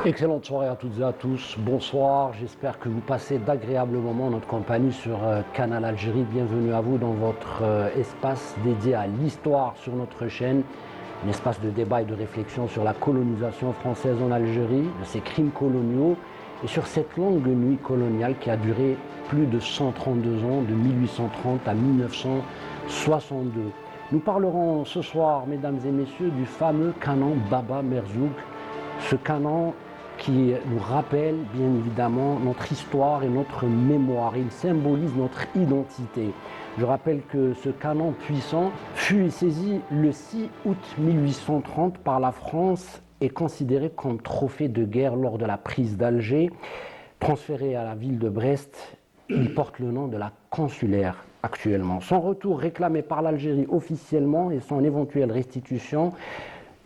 Excellente soirée à toutes et à tous. Bonsoir. J'espère que vous passez d'agréables moments en notre compagnie sur Canal Algérie. Bienvenue à vous dans votre espace dédié à l'histoire sur notre chaîne. Un espace de débat et de réflexion sur la colonisation française en Algérie, de ses crimes coloniaux et sur cette longue nuit coloniale qui a duré plus de 132 ans, de 1830 à 1962. Nous parlerons ce soir, mesdames et messieurs, du fameux canon Baba Merzoug. Ce canon qui nous rappelle bien évidemment notre histoire et notre mémoire. Il symbolise notre identité. Je rappelle que ce canon puissant fut saisi le 6 août 1830 par la France et considéré comme trophée de guerre lors de la prise d'Alger. Transféré à la ville de Brest, il porte le nom de la consulaire actuellement. Son retour réclamé par l'Algérie officiellement et son éventuelle restitution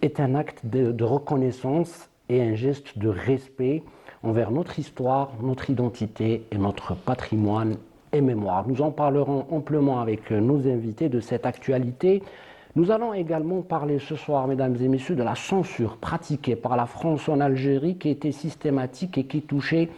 est un acte de reconnaissance et un geste de respect envers notre histoire, notre identité et notre patrimoine et mémoire. Nous en parlerons amplement avec nos invités de cette actualité. Nous allons également parler ce soir, mesdames et messieurs, de la censure pratiquée par la France en Algérie qui était systématique et qui touchait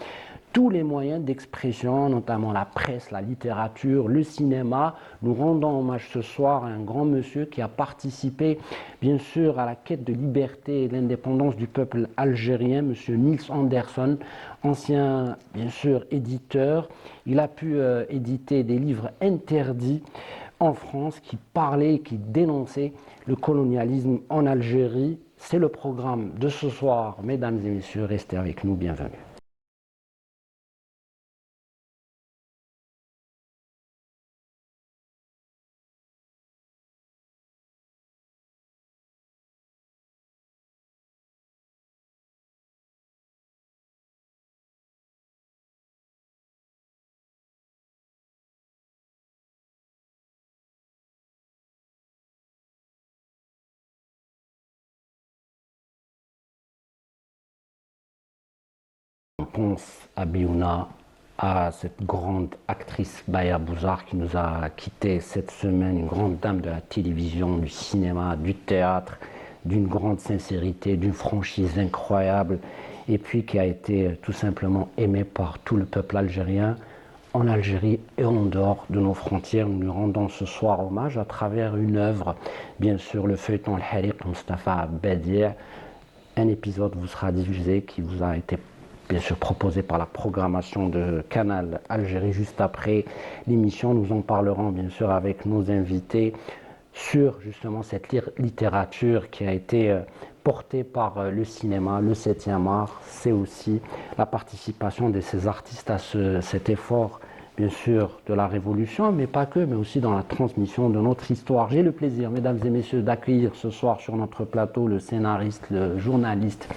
tous les moyens d'expression, notamment la presse, la littérature, le cinéma. Nous rendons hommage ce soir à un grand monsieur qui a participé, bien sûr, à la quête de liberté et d'indépendance du peuple algérien, monsieur Niels Anderson, ancien, bien sûr, éditeur. Il a pu éditer des livres interdits en France qui parlaient, qui dénonçaient le colonialisme en Algérie. C'est le programme de ce soir. Mesdames et messieurs, restez avec nous. Bienvenue. On pense à Biouna, à cette grande actrice Baya Bouzar qui nous a quittés cette semaine, une grande dame de la télévision, du cinéma, du théâtre, d'une grande sincérité, d'une franchise incroyable, et puis qui a été tout simplement aimée par tout le peuple algérien, en Algérie et en dehors de nos frontières. Nous lui rendons ce soir hommage à travers une œuvre, bien sûr le feuilleton Al-Hariq Mustafa Badir. Un épisode vous sera diffusé qui vous a été bien sûr proposé par la programmation de Canal Algérie. Juste après l'émission, nous en parlerons bien sûr avec nos invités sur justement cette littérature qui a été portée par le cinéma, le 7e art. C'est aussi la participation de ces artistes à cet effort, bien sûr, de la Révolution, mais pas que, mais aussi dans la transmission de notre histoire. J'ai le plaisir, mesdames et messieurs, d'accueillir ce soir sur notre plateau le scénariste, le journaliste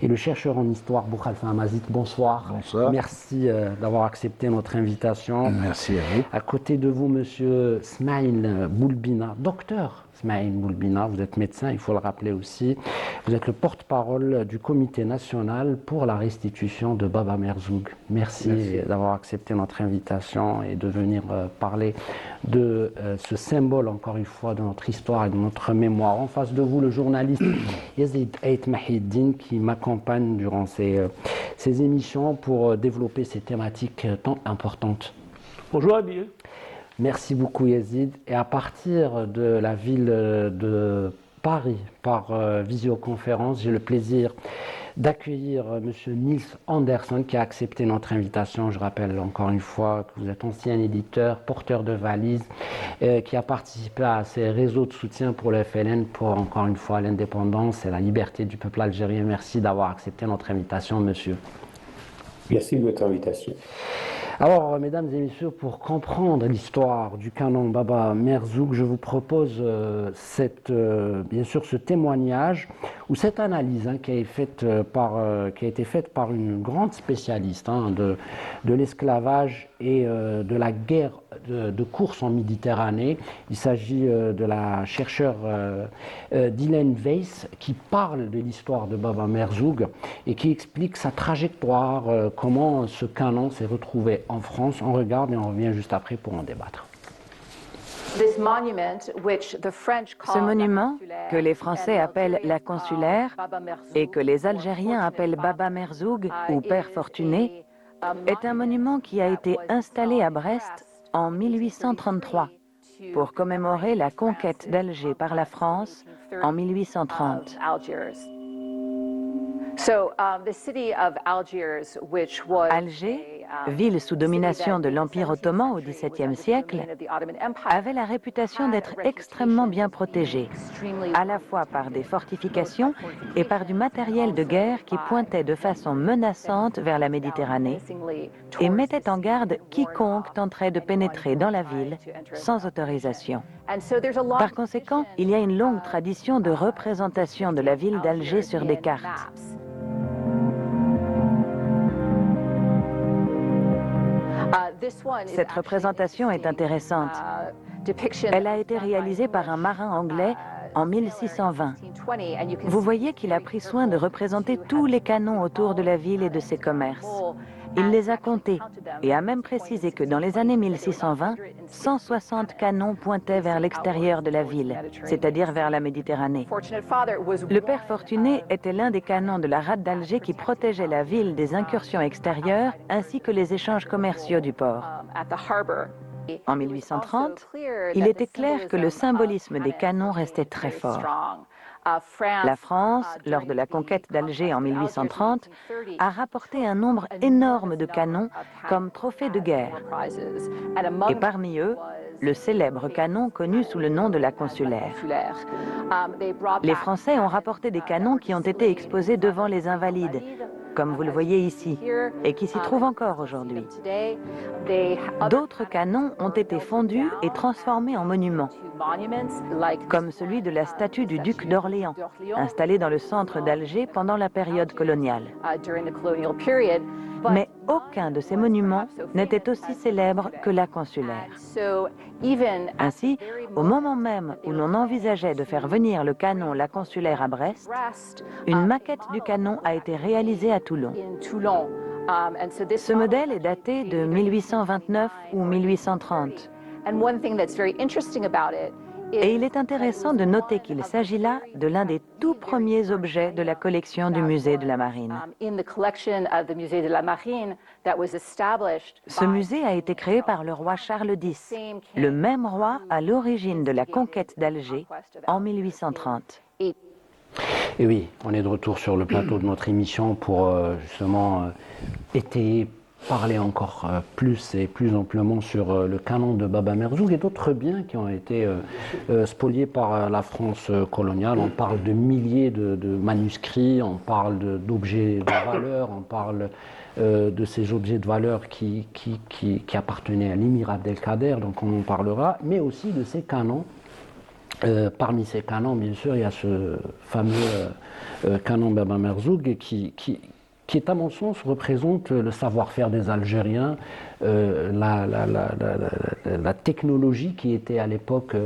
et le chercheur en histoire, Boukhalifa Amazit. Bonsoir. Bonsoir. Merci d'avoir accepté notre invitation. Merci à vous. À côté de vous, monsieur Smaïl Boulbina, docteur Smaïl Boulbina, vous êtes médecin, il faut le rappeler aussi. Vous êtes le porte-parole du Comité national pour la restitution de Baba Merzoug. Merci. D'avoir accepté notre invitation et de venir parler de ce symbole, encore une fois, de notre histoire et de notre mémoire. En face de vous, le journaliste Yazid Ait Mahiddin qui m'accompagne durant ces émissions pour développer ces thématiques tant importantes. Bonjour Abir. Merci beaucoup Yazid. Et à partir de la ville de Paris, par visioconférence, j'ai le plaisir d'accueillir monsieur Niels Anderson qui a accepté notre invitation. Je rappelle encore une fois que vous êtes ancien éditeur, porteur de valises, qui a participé à ces réseaux de soutien pour le FLN, pour encore une fois l'indépendance et la liberté du peuple algérien. Merci d'avoir accepté notre invitation, monsieur. Merci de votre invitation. Alors, mesdames et messieurs, pour comprendre l'histoire du canon Baba Merzoug, je vous propose bien sûr ce témoignage ou cette analyse qui a été faite par une grande spécialiste de l'esclavage et de la guerre de course en Méditerranée. Il s'agit de la chercheure Dylan Weiss qui parle de l'histoire de Baba Merzoug et qui explique sa trajectoire, comment ce canon s'est retrouvé en France. On regarde et on revient juste après pour en débattre. Ce monument, que les Français appellent la consulaire et que les Algériens appellent Baba Merzoug ou Père Fortuné, est un monument qui a été installé à Brest en 1833 pour commémorer la conquête d'Alger par la France en 1830. Alger, ville sous domination de l'Empire ottoman au XVIIe siècle, avait la réputation d'être extrêmement bien protégée, à la fois par des fortifications et par du matériel de guerre qui pointait de façon menaçante vers la Méditerranée et mettait en garde quiconque tenterait de pénétrer dans la ville sans autorisation. Par conséquent, il y a une longue tradition de représentation de la ville d'Alger sur des cartes. Cette représentation est intéressante. Elle a été réalisée par un marin anglais en 1620. Vous voyez qu'il a pris soin de représenter tous les canons autour de la ville et de ses commerces. Il les a comptés et a même précisé que dans les années 1620, 160 canons pointaient vers l'extérieur de la ville, c'est-à-dire vers la Méditerranée. Le Père Fortuné était l'un des canons de la rade d'Alger qui protégeait la ville des incursions extérieures ainsi que les échanges commerciaux du port. En 1830, il était clair que le symbolisme des canons restait très fort. La France, lors de la conquête d'Alger en 1830, a rapporté un nombre énorme de canons comme trophée de guerre. Et parmi eux, le célèbre canon connu sous le nom de la consulaire. Les Français ont rapporté des canons qui ont été exposés devant les Invalides, comme vous le voyez ici, et qui s'y trouvent encore aujourd'hui. D'autres canons ont été fondus et transformés en monuments, comme celui de la statue du duc d'Orléans, installée dans le centre d'Alger pendant la période coloniale. Mais aucun de ces monuments n'était aussi célèbre que la consulaire. Ainsi, au moment même où l'on envisageait de faire venir le canon La Consulaire à Brest, une maquette du canon a été réalisée à Toulon. Ce modèle est daté de 1829 ou 1830. Et il est intéressant de noter qu'il s'agit là de l'un des tout premiers objets de la collection du musée de la Marine. Ce musée a été créé par le roi Charles X, le même roi à l'origine de la conquête d'Alger en 1830. Et oui, on est de retour sur le plateau de notre émission pour justement étayer, parler encore plus et plus amplement sur le canon de Baba Merzoug et d'autres biens qui ont été spoliés par la France coloniale. On parle de milliers de manuscrits, on parle d'objets de valeur, on parle de ces objets de valeur qui appartenaient à l'émir Abdelkader, donc on en parlera, mais aussi de ces canons. Parmi ces canons, bien sûr, il y a ce fameux canon Baba Merzoug qui est, à mon sens, représente le savoir-faire des Algériens, la technologie qui était à l'époque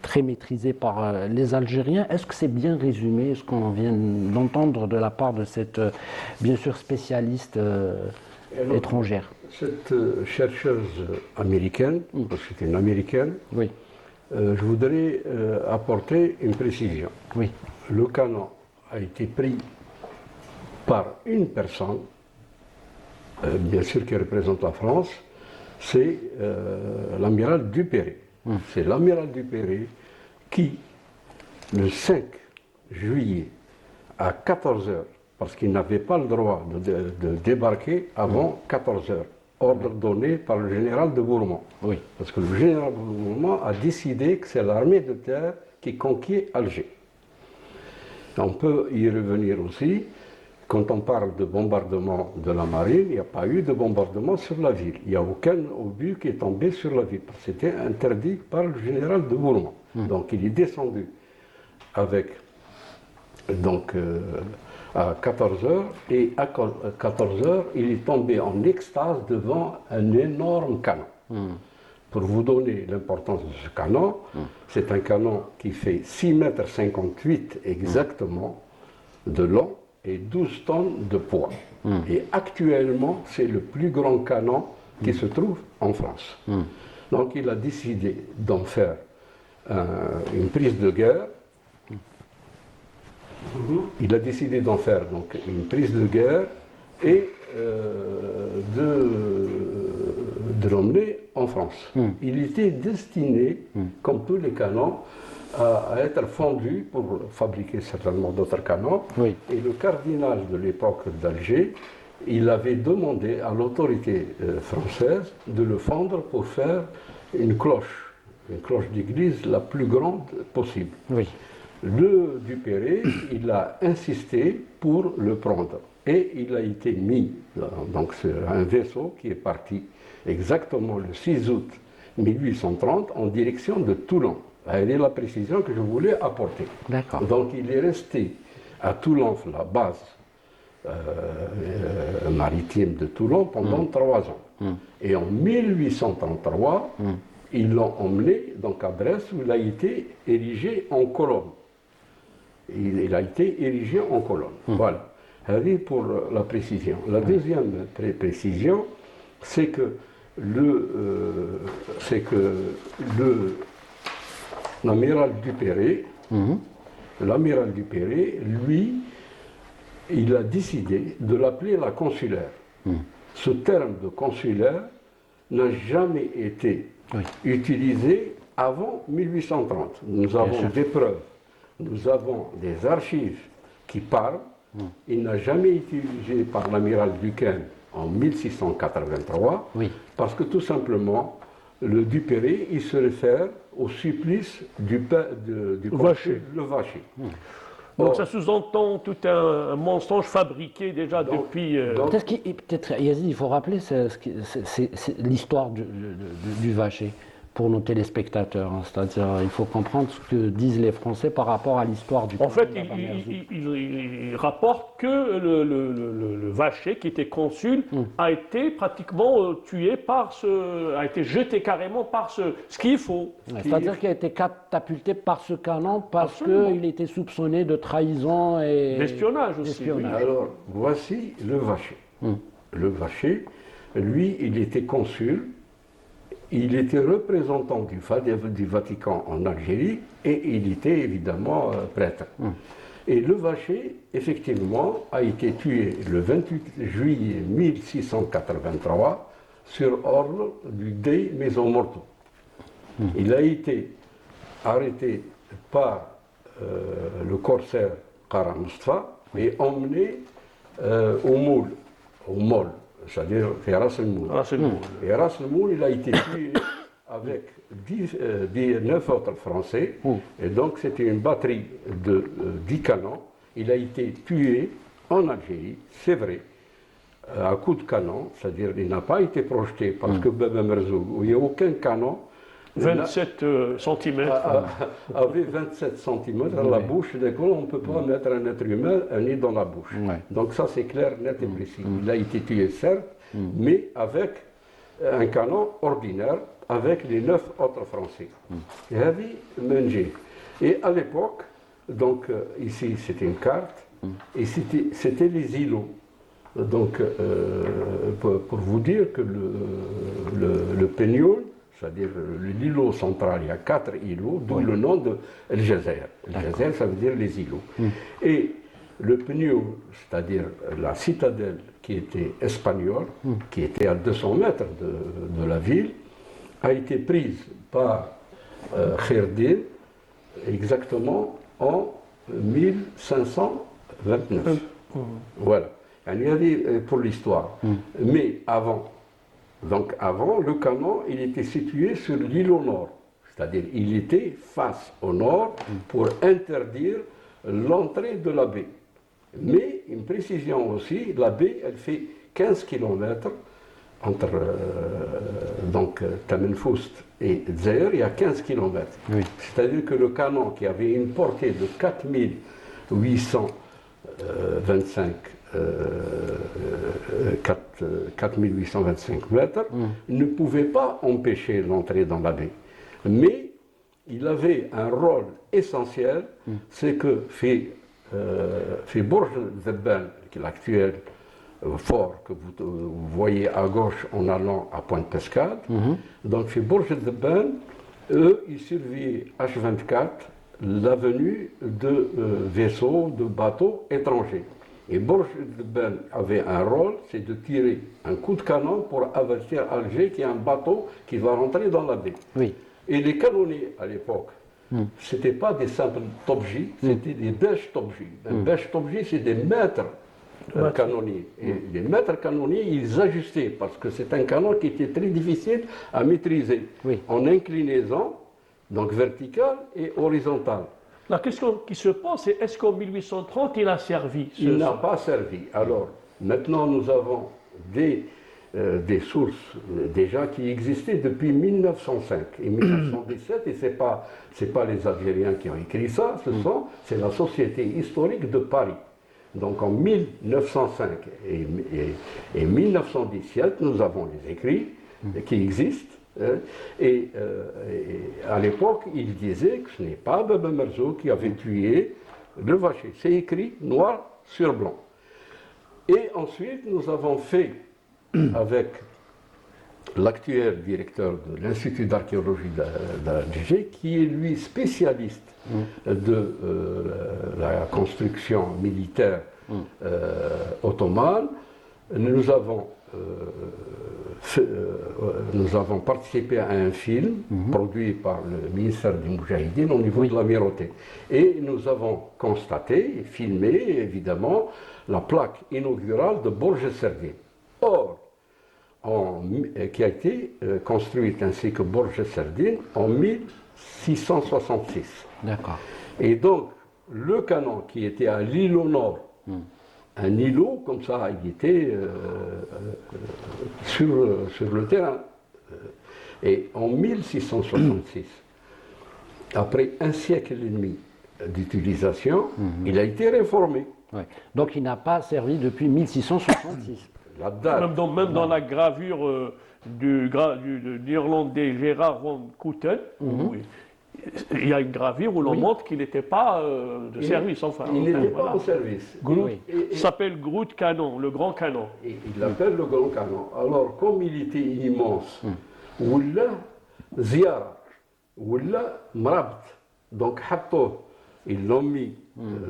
très maîtrisée par les Algériens. Est-ce que c'est bien résumé, ce qu'on vient d'entendre de la part de cette, bien sûr, spécialiste étrangère? Cette chercheuse américaine, parce que c'est une américaine, oui. Je voudrais apporter une précision. Oui. Le canon a été pris par une personne, bien sûr qui représente la France, c'est l'amiral Duperré. C'est l'amiral Duperré qui, le 5 juillet à 14 h, parce qu'il n'avait pas le droit de débarquer avant 14 h, ordre donné par le général de Bourmont. Oui. Parce que le général de Bourmont a décidé que c'est l'armée de terre qui conquiert Alger. On peut y revenir aussi. Quand on parle de bombardement de la marine, il n'y a pas eu de bombardement sur la ville. Il n'y a aucun obus qui est tombé sur la ville. C'était interdit par le général de Bourmont. Donc il est descendu avec à 14 h, et à 14 h, il est tombé en extase devant un énorme canon. Pour vous donner l'importance de ce canon, c'est un canon qui fait 6,58 m exactement de long et 12 tonnes de poids. Et actuellement, c'est le plus grand canon qui se trouve en France. Donc il a décidé d'en faire une prise de guerre. Il a décidé d'en faire donc une prise de guerre et de l'emmener en France. Il était destiné, comme tous les canons, à être fondu pour fabriquer certainement d'autres canons. Oui. Et le cardinal de l'époque d'Alger, il avait demandé à l'autorité française de le fondre pour faire une cloche d'église la plus grande possible. Oui. Le Duperré, il a insisté pour le prendre. Et il a été mis donc, sur un vaisseau qui est parti exactement le 6 août 1830 en direction de Toulon. Elle est la précision que je voulais apporter. D'accord. Donc il est resté à Toulon, la base maritime de Toulon, pendant 3 ans. Et en 1833, ils l'ont emmené donc à Brest où il a été érigé en colonne. Il a été érigé en colonne. Voilà. C'est pour la précision. La deuxième précision, c'est que l'amiral Duperré, lui, il a décidé de l'appeler la consulaire. Ce terme de consulaire n'a jamais été utilisé avant 1830. Nous avons des preuves, nous avons des archives qui parlent. Il n'a jamais été utilisé par l'amiral Duquesne en 1683, parce que tout simplement, le Duperré, il se réfère au supplice du Vacher. le Vacher. Donc ça sous-entend tout un mensonge fabriqué déjà depuis... Peut-être, Yazid, il faut rappeler c'est l'histoire du Vacher pour nos téléspectateurs. Hein. C'est-à-dire, il faut comprendre ce que disent les Français par rapport à l'histoire du... En fait, il rapporte que le Vacher, qui était consul, a été pratiquement tué a été jeté carrément par ce qu'il est faux. C'est-à-dire qu'il a été catapulté par ce canon parce qu'il était soupçonné de trahison et... D'espionnage aussi. Oui. Alors, voici le Vacher. Le Vacher, lui, il était consul. Il était représentant du Vatican en Algérie et il était évidemment prêtre. Et le Vacher, effectivement, a été tué le 28 juillet 1683 sur ordre du Dey Maison Morto. Il a été arrêté par le corsaire Kara Mustafa et emmené au Môle. C'est-à-dire à Ras el Moul. Et à Ras el Moul, il a été tué avec 9 autres Français. Et donc, c'était une batterie de 10 canons. Il a été tué en Algérie, c'est vrai, à coup de canon. C'est-à-dire qu'il n'a pas été projeté parce que Baba Merzoug, où il n'y a aucun canon, 27 cm. Avait 27 cm dans la bouche. On ne peut pas mettre un être humain un nez dans la bouche. Donc ça, c'est clair, net et précis. Il a été tué, certes, mais avec un canon ordinaire, avec les 9 autres Français. Et à l'époque, donc ici, c'était une carte, et c'était les îlots. Donc, pour vous dire que le Peignol, c'est-à-dire l'îlot central, il y a 4 îlots, d'où le nom de El Jazer. El Jazer, ça veut dire les îlots. Et le Peignol, c'est-à-dire la citadelle qui était espagnole, qui était à 200 mètres de la ville, a été prise par Kherdin exactement en 1529. Voilà. Il y avait pour l'histoire. Mais avant, le canon, il était situé sur l'îlot nord. C'est-à-dire, il était face au nord pour interdire l'entrée de la baie. Mais, une précision aussi, la baie, elle fait 15 km entre Tamenfoust et Dzer, il y a 15 km. C'est-à-dire que le canon qui avait une portée de 4825 mètres, ne pouvait pas empêcher l'entrée dans la baie. Mais il avait un rôle essentiel, c'est que fait Bourg Zebban, qui est l'actuel fort que vous voyez à gauche en allant à Pointe-Pescade. Donc chez Bourges de Ben, eux, ils surveillaient H24 la venue de vaisseaux, de bateaux étrangers. Et Bourges de Ben avait un rôle, c'est de tirer un coup de canon pour avertir Alger qu'il y a un bateau qui va rentrer dans la baie. Oui. Et les canonniers à l'époque, ce n'étaient pas des simples topjis, c'était des bêches topjis. Un bêche topji, c'est des maîtres canonniers. Et les maîtres canonniers, ils ajustaient, parce que c'est un canon qui était très difficile à maîtriser, en inclinaison, donc verticale et horizontale. La question qui se pose, c'est est-ce qu'en 1830, il a servi Il n'a pas servi. Alors, maintenant, nous avons des sources déjà qui existaient depuis 1905 et 1917, et ce n'est pas les Algériens qui ont écrit ça, c'est la Société historique de Paris. Donc en 1905 et 1917, nous avons les écrits qui existent. Et à l'époque, il disait que ce n'est pas Baba Merzouk qui avait tué le vacher. C'est écrit noir sur blanc. Et ensuite, nous avons fait, avec l'actuel directeur de l'Institut d'archéologie d'Alger, qui est lui spécialiste de la construction militaire ottomane, nous avons participé à un film produit par le ministère du Moudjahidine au niveau de l'Amirauté. Et nous avons constaté et filmé, évidemment, la plaque inaugurale de Bourges Serdine. Or, qui a été construite ainsi que Bourges Serdine en 1666. D'accord. Et donc, le canon qui était à l'îlot nord, un îlot comme ça, il était sur le terrain. Et en 1666, après un siècle et demi d'utilisation, il a été réformé. Ouais. Donc il n'a pas servi depuis 1666. La date. Même dans la gravure du l'Irlandais Gérard von Kooten, il y a une gravure où l'on montre qu'il n'était pas de service. Enfin, il n'était pas en service. Il s'appelle Groot Canon, le grand canon. Et il l'appelle le grand canon. Alors, comme il était immense, Oula Ziara, Oula Mrabt, donc Hatto, ils l'ont mis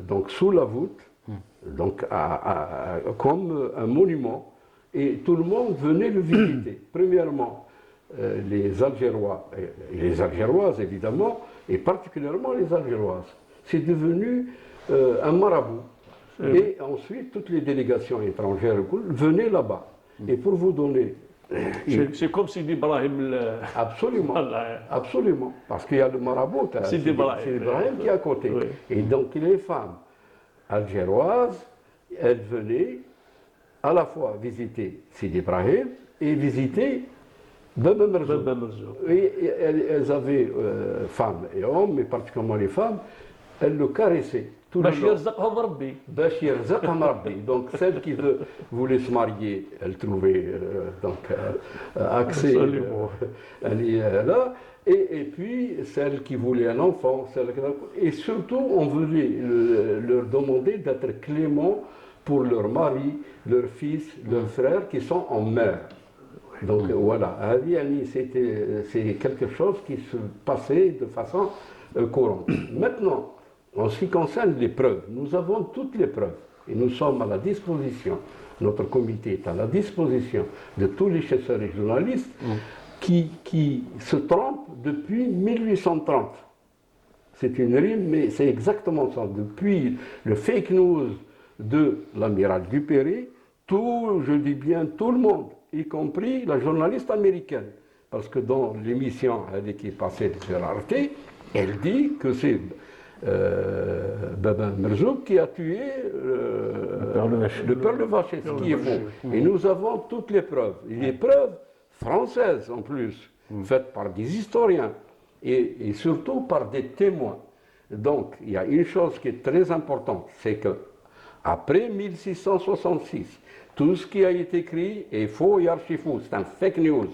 donc, sous la voûte, donc, comme un monument, et tout le monde venait le visiter. Premièrement, les Algérois, et les Algéroises évidemment, et particulièrement les Algéroises. C'est devenu un marabout. Et ensuite, toutes les délégations étrangères venaient là-bas. Et pour vous donner... C'est comme Sidi Ibrahim. Absolument, absolument. Parce qu'il y a le marabout, c'est Ibrahim qui est à côté. Oui. Et donc les femmes algéroises, elles venaient à la fois visiter Sidi Ibrahim et visiter Baba Merzouk. Et elles avaient, femmes et hommes, mais particulièrement les femmes, elles le caressaient. Bachir Zakam Rabbi. Bachir Zakam Rabbi. Donc celle qui voulait se marier, elle trouvait accès là. Et puis celle qui voulait un enfant, et surtout on voulait leur demander d'être clément pour leur mari, leur fils, leurs frères qui sont en mer. Donc voilà, c'est quelque chose qui se passait de façon courante. Maintenant, en ce qui concerne les preuves, nous avons toutes les preuves et nous sommes à la disposition, notre comité est à la disposition de tous les chercheurs et journalistes qui se trompent depuis 1830. C'est une rime, mais c'est exactement ça. Depuis le fake news de l'amiral Duperré, je dis bien tout le monde, y compris la journaliste américaine, parce que dans l'émission qui est passée sur Arte, elle dit que c'est Baba Merzouk qui a tué le père de Vacher, ce qui est faux. Et nous avons toutes les preuves, et les preuves françaises en plus, faites par des historiens et surtout par des témoins. Donc il y a une chose qui est très importante, c'est que après 1666, tout ce qui a été écrit est faux et archi-faux, c'est un fake news.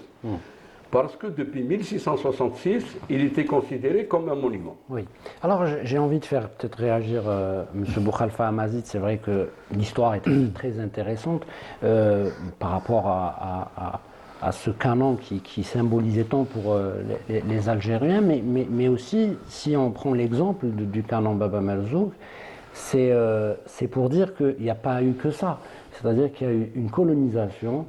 parce que depuis 1666, il était considéré comme un monument. Oui. Alors j'ai envie de faire peut-être réagir M. Boukhalifa Amazigh. C'est vrai que l'histoire est très intéressante par rapport à ce canon qui symbolisait tant pour les Algériens, mais aussi, si on prend l'exemple du canon Baba Merzoug, c'est pour dire qu'il n'y a pas eu que ça. C'est-à-dire qu'il y a eu une colonisation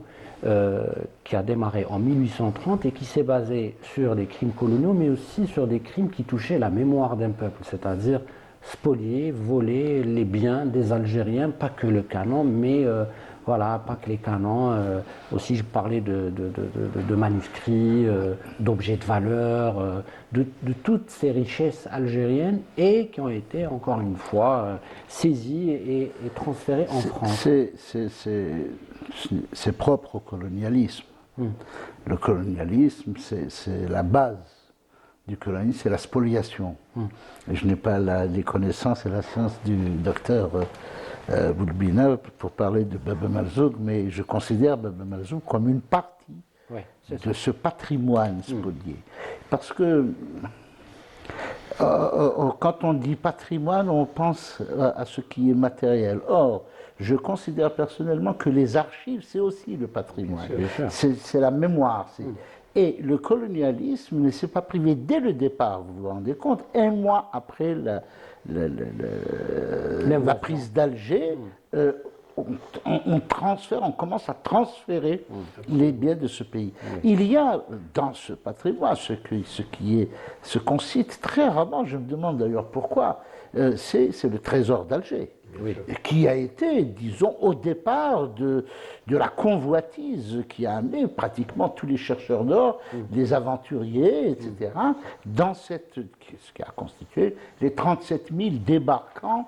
qui a démarré en 1830 et qui s'est basée sur des crimes coloniaux, mais aussi sur des crimes qui touchaient la mémoire d'un peuple, c'est-à-dire spolier, voler les biens des Algériens, pas que le canon, mais voilà, pas que les canons. Aussi, je parlais de manuscrits, d'objets de valeur, de toutes ces richesses algériennes et qui ont été, encore une fois, saisies et transférées en France. C'est propre au colonialisme. Le colonialisme, c'est la base du colonialisme, c'est la spoliation. Et je n'ai pas les connaissances et la science du docteur Boulbina pour parler de Baba Merzoug, mais je considère Baba Merzoug comme une partie de ce patrimoine spolié. Parce que quand on dit patrimoine, on pense à ce qui est matériel. Or, je considère personnellement que les archives, c'est aussi le patrimoine. C'est la mémoire. Et le colonialisme ne s'est pas privé dès le départ, vous vous rendez compte, un mois après la prise d'Alger, on commence à transférer les biens de ce pays. Il y a dans ce patrimoine, ce qu'on cite très rarement, je me demande d'ailleurs pourquoi, c'est le trésor d'Alger. Qui a été, disons, au départ de la convoitise qui a amené pratiquement tous les chercheurs d'or, les aventuriers, etc., dans ce qui a constitué les 37 000 débarquants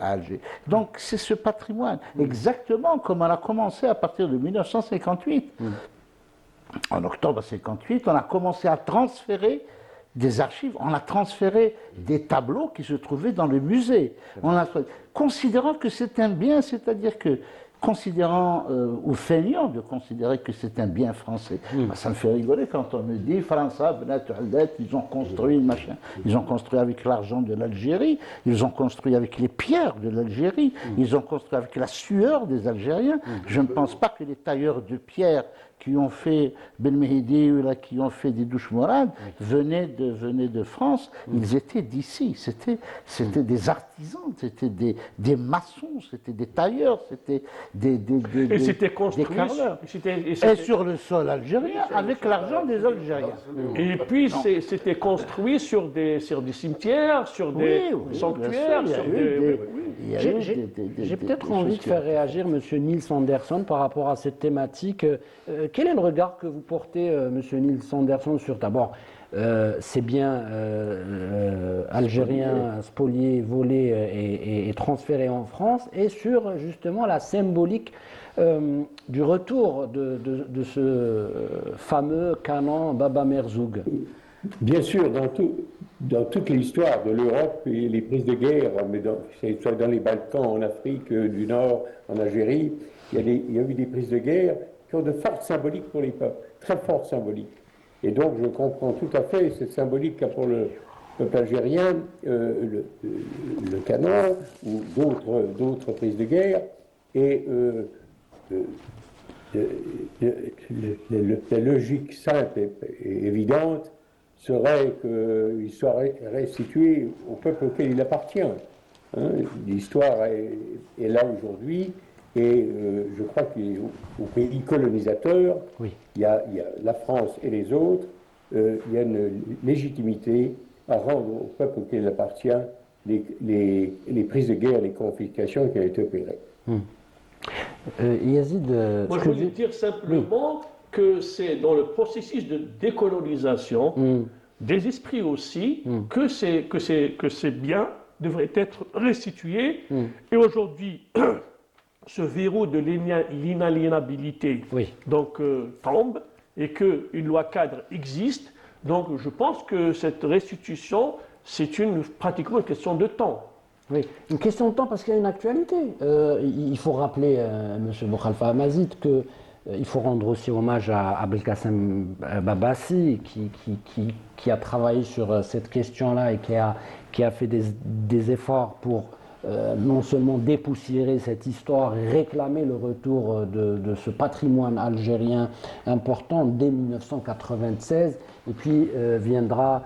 à Alger. Donc c'est ce patrimoine, exactement comme on a commencé à partir de 1958. En octobre 1958, on a commencé à transférer des archives, on a transféré des tableaux qui se trouvaient dans le musée. Considérant que c'est un bien, c'est-à-dire que, ou feignant de considérer que c'est un bien français. Ça me fait rigoler quand on me dit France, ils ont construit machin. Ils ont construit avec l'argent de l'Algérie, ils ont construit avec les pierres de l'Algérie, ils ont construit avec la sueur des Algériens. Je ne pense pas que les tailleurs de pierre qui ont fait Ben Mehdi ou là, qui ont fait des douches morales venaient de France, ils étaient d'ici. C'était des artisans, c'était des maçons, c'était des tailleurs, c'était c'était construit, des carreleurs. Et sur le sol algérien, avec l'argent des Algériens. Et puis c'était construit sur des cimetières, sur des sanctuaires. J'ai peut-être envie de faire réagir M. Niels Anderson par rapport à cette thématique. Quel est le regard que vous portez, M. Niels Anderson, sur d'abord ces biens algériens spoliés, volés et transférés en France, et sur justement la symbolique du retour de ce fameux canon Baba Merzoug? Bien sûr, dans toute l'histoire de l'Europe et les prises de guerre, mais soit dans les Balkans, en Afrique du Nord, en Algérie, il y a eu des prises de guerre qui ont de fortes symboliques pour les peuples, très fortes symboliques. Et donc je comprends tout à fait cette symbolique qu'a pour le peuple algérien le canon ou d'autres prises de guerre. Et la logique simple et évidente serait qu'il soit restitué au peuple auquel il appartient. L'histoire est là aujourd'hui. Et je crois qu'au pays colonisateur, il y a la France et les autres, il y a une légitimité à rendre au peuple auquel il appartient les prises de guerre, les confiscations qui ont été opérées. Yazid, moi je voulais dire simplement que c'est dans le processus de décolonisation des esprits aussi que ces biens devraient être restitués. Et aujourd'hui, ce verrou de l'inaliénabilité donc tombe et qu'une loi cadre existe. Donc je pense que cette restitution, c'est pratiquement une question de temps. Oui, une question de temps parce qu'il y a une actualité. Il faut rappeler, M. Boukhalifa Amazigh, que il faut rendre aussi hommage à Belkacem Babassi qui a travaillé sur cette question-là et qui a fait des efforts pour non seulement dépoussiérer cette histoire et réclamer le retour de ce patrimoine algérien important dès 1996. Et puis viendra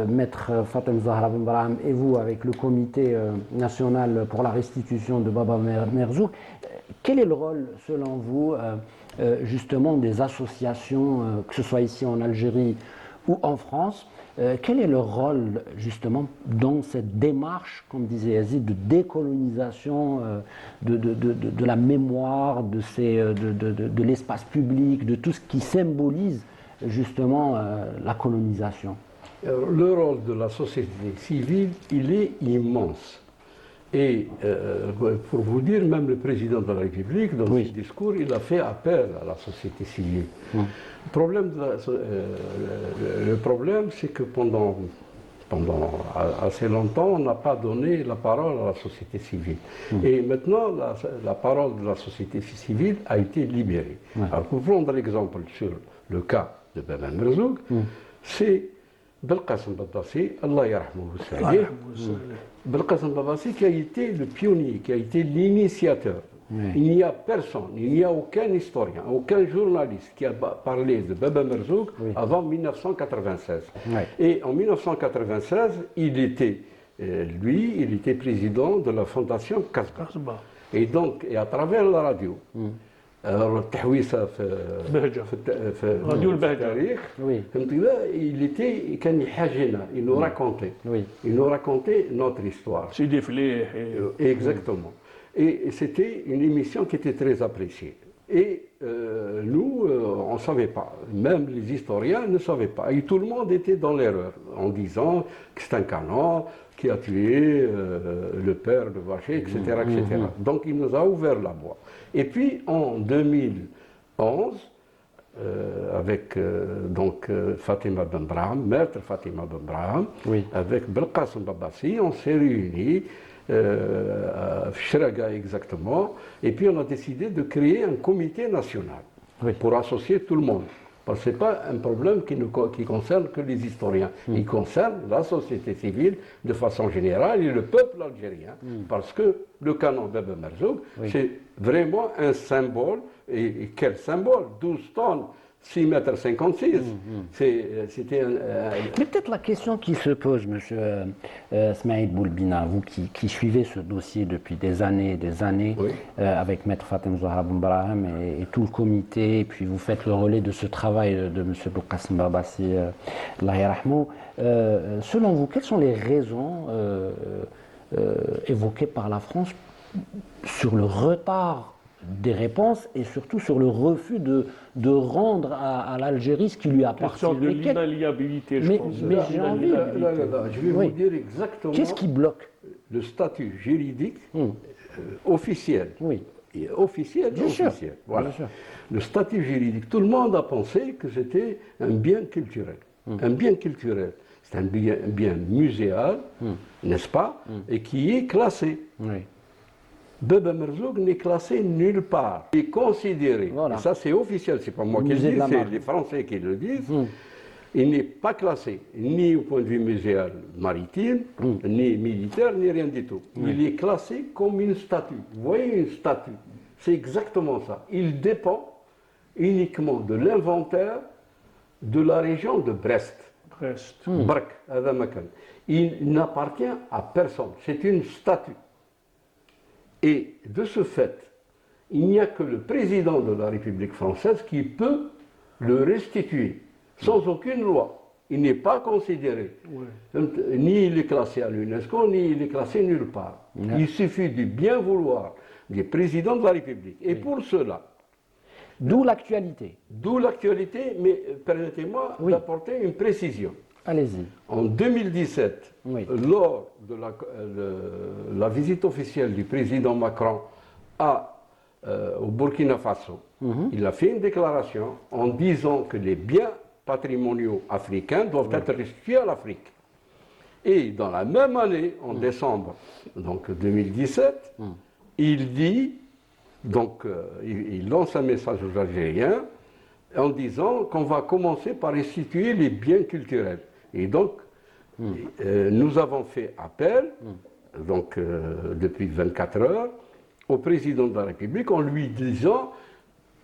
Maître Fatem Zahra Ben Brahim et vous avec le comité national pour la restitution de Baba Merzouk. Quel est le rôle, selon vous, justement des associations, que ce soit ici en Algérie ou en France, quel est le rôle justement dans cette démarche, comme disait Yazid, de décolonisation de la mémoire, de l'espace public, de tout ce qui symbolise justement la colonisation? Alors, le rôle de la société civile, il est immense. Et pour vous dire, même le président de la République, dans ses discours, il a fait appel à la société civile. Le problème, c'est que pendant assez longtemps, on n'a pas donné la parole à la société civile. Et maintenant, la parole de la société civile a été libérée. Alors, pour prendre l'exemple sur le cas de Baba Merzouk, c'est Belkacem Babassi, Allah yarhamouh, Belkacem Babassi qui a été le pionnier, qui a été l'initiateur. Il n'y a personne, il n'y a aucun historien, aucun journaliste qui a parlé de Baba Merzouk avant 1996. Et en 1996, il était président de la fondation Kasbah. Et donc, à travers la radio, التحويسه في راديو التاريخ كان يحاجينا il nous racontait notre histoire. Exactement. Et c'était une émission qui était très appréciée. Et nous, on ne savait pas, même les historiens ne savaient pas. Et tout le monde était dans l'erreur en disant que c'est un canon qui a tué le père de Vaché, etc., etc. Donc il nous a ouvert la voie. Et puis en 2011, avec Fatima Ben Brahim, maître Fatima Ben Brahim, avec Belkacem Babassi, on s'est réunis à Chiraga exactement, et puis on a décidé de créer un comité national pour associer tout le monde. Parce que ce n'est pas un problème qui concerne que les historiens, il concerne la société civile de façon générale et le peuple algérien, parce que le canon Baba Merzouk, c'est vraiment un symbole, et quel symbole, 12 tonnes, 6,56 mètres. C'était Mais peut-être la question qui se pose, M. Smaïd Boulbina, vous qui suivez ce dossier depuis des années, avec Maître Fatem Zahra Ben Brahim et tout le comité, et puis vous faites le relais de ce travail de M. Belkacem Babassi, Allah yarhamou. Selon vous, quelles sont les raisons évoquées par la France sur le retard des réponses et surtout sur le refus de rendre à l'Algérie ce qui lui appartient? Une sorte de l'inaliabilité, je pense. Mais j'ai envie, je vais vous dire exactement. Qu'est-ce qui bloque? Le statut juridique officiel. Et officiel, officiel. Voilà. Le statut juridique. Tout le monde a pensé que c'était un bien culturel. Un bien culturel. C'est un bien muséal, n'est-ce pas, et qui est classé. Baba Merzouk n'est classé nulle part. Il est considéré, et ça c'est officiel, c'est pas moi qui le dis, c'est les Français qui le disent, il n'est pas classé, ni au point de vue muséal maritime, ni militaire, ni rien du tout. Il est classé comme une statue. Vous voyez une statue, c'est exactement ça. Il dépend uniquement de l'inventaire de la région de Brest. Bark, il n'appartient à personne, c'est une statue. Et de ce fait, il n'y a que le président de la République française qui peut le restituer, sans aucune loi. Il n'est pas considéré. Ni il est classé à l'UNESCO, ni il est classé nulle part. Il suffit du bien vouloir du président de la République. Et pour cela... D'où l'actualité. D'où l'actualité, mais permettez-moi d'apporter une précision. Allez-y. En 2017, lors de la visite officielle du président Macron au Burkina Faso, il a fait une déclaration en disant que les biens patrimoniaux africains doivent être restitués à l'Afrique. Et dans la même année, en décembre donc 2017, il dit Donc, il lance un message aux Algériens en disant qu'on va commencer par restituer les biens culturels. Et donc, nous avons fait appel, donc depuis 24 heures, au président de la République en lui disant: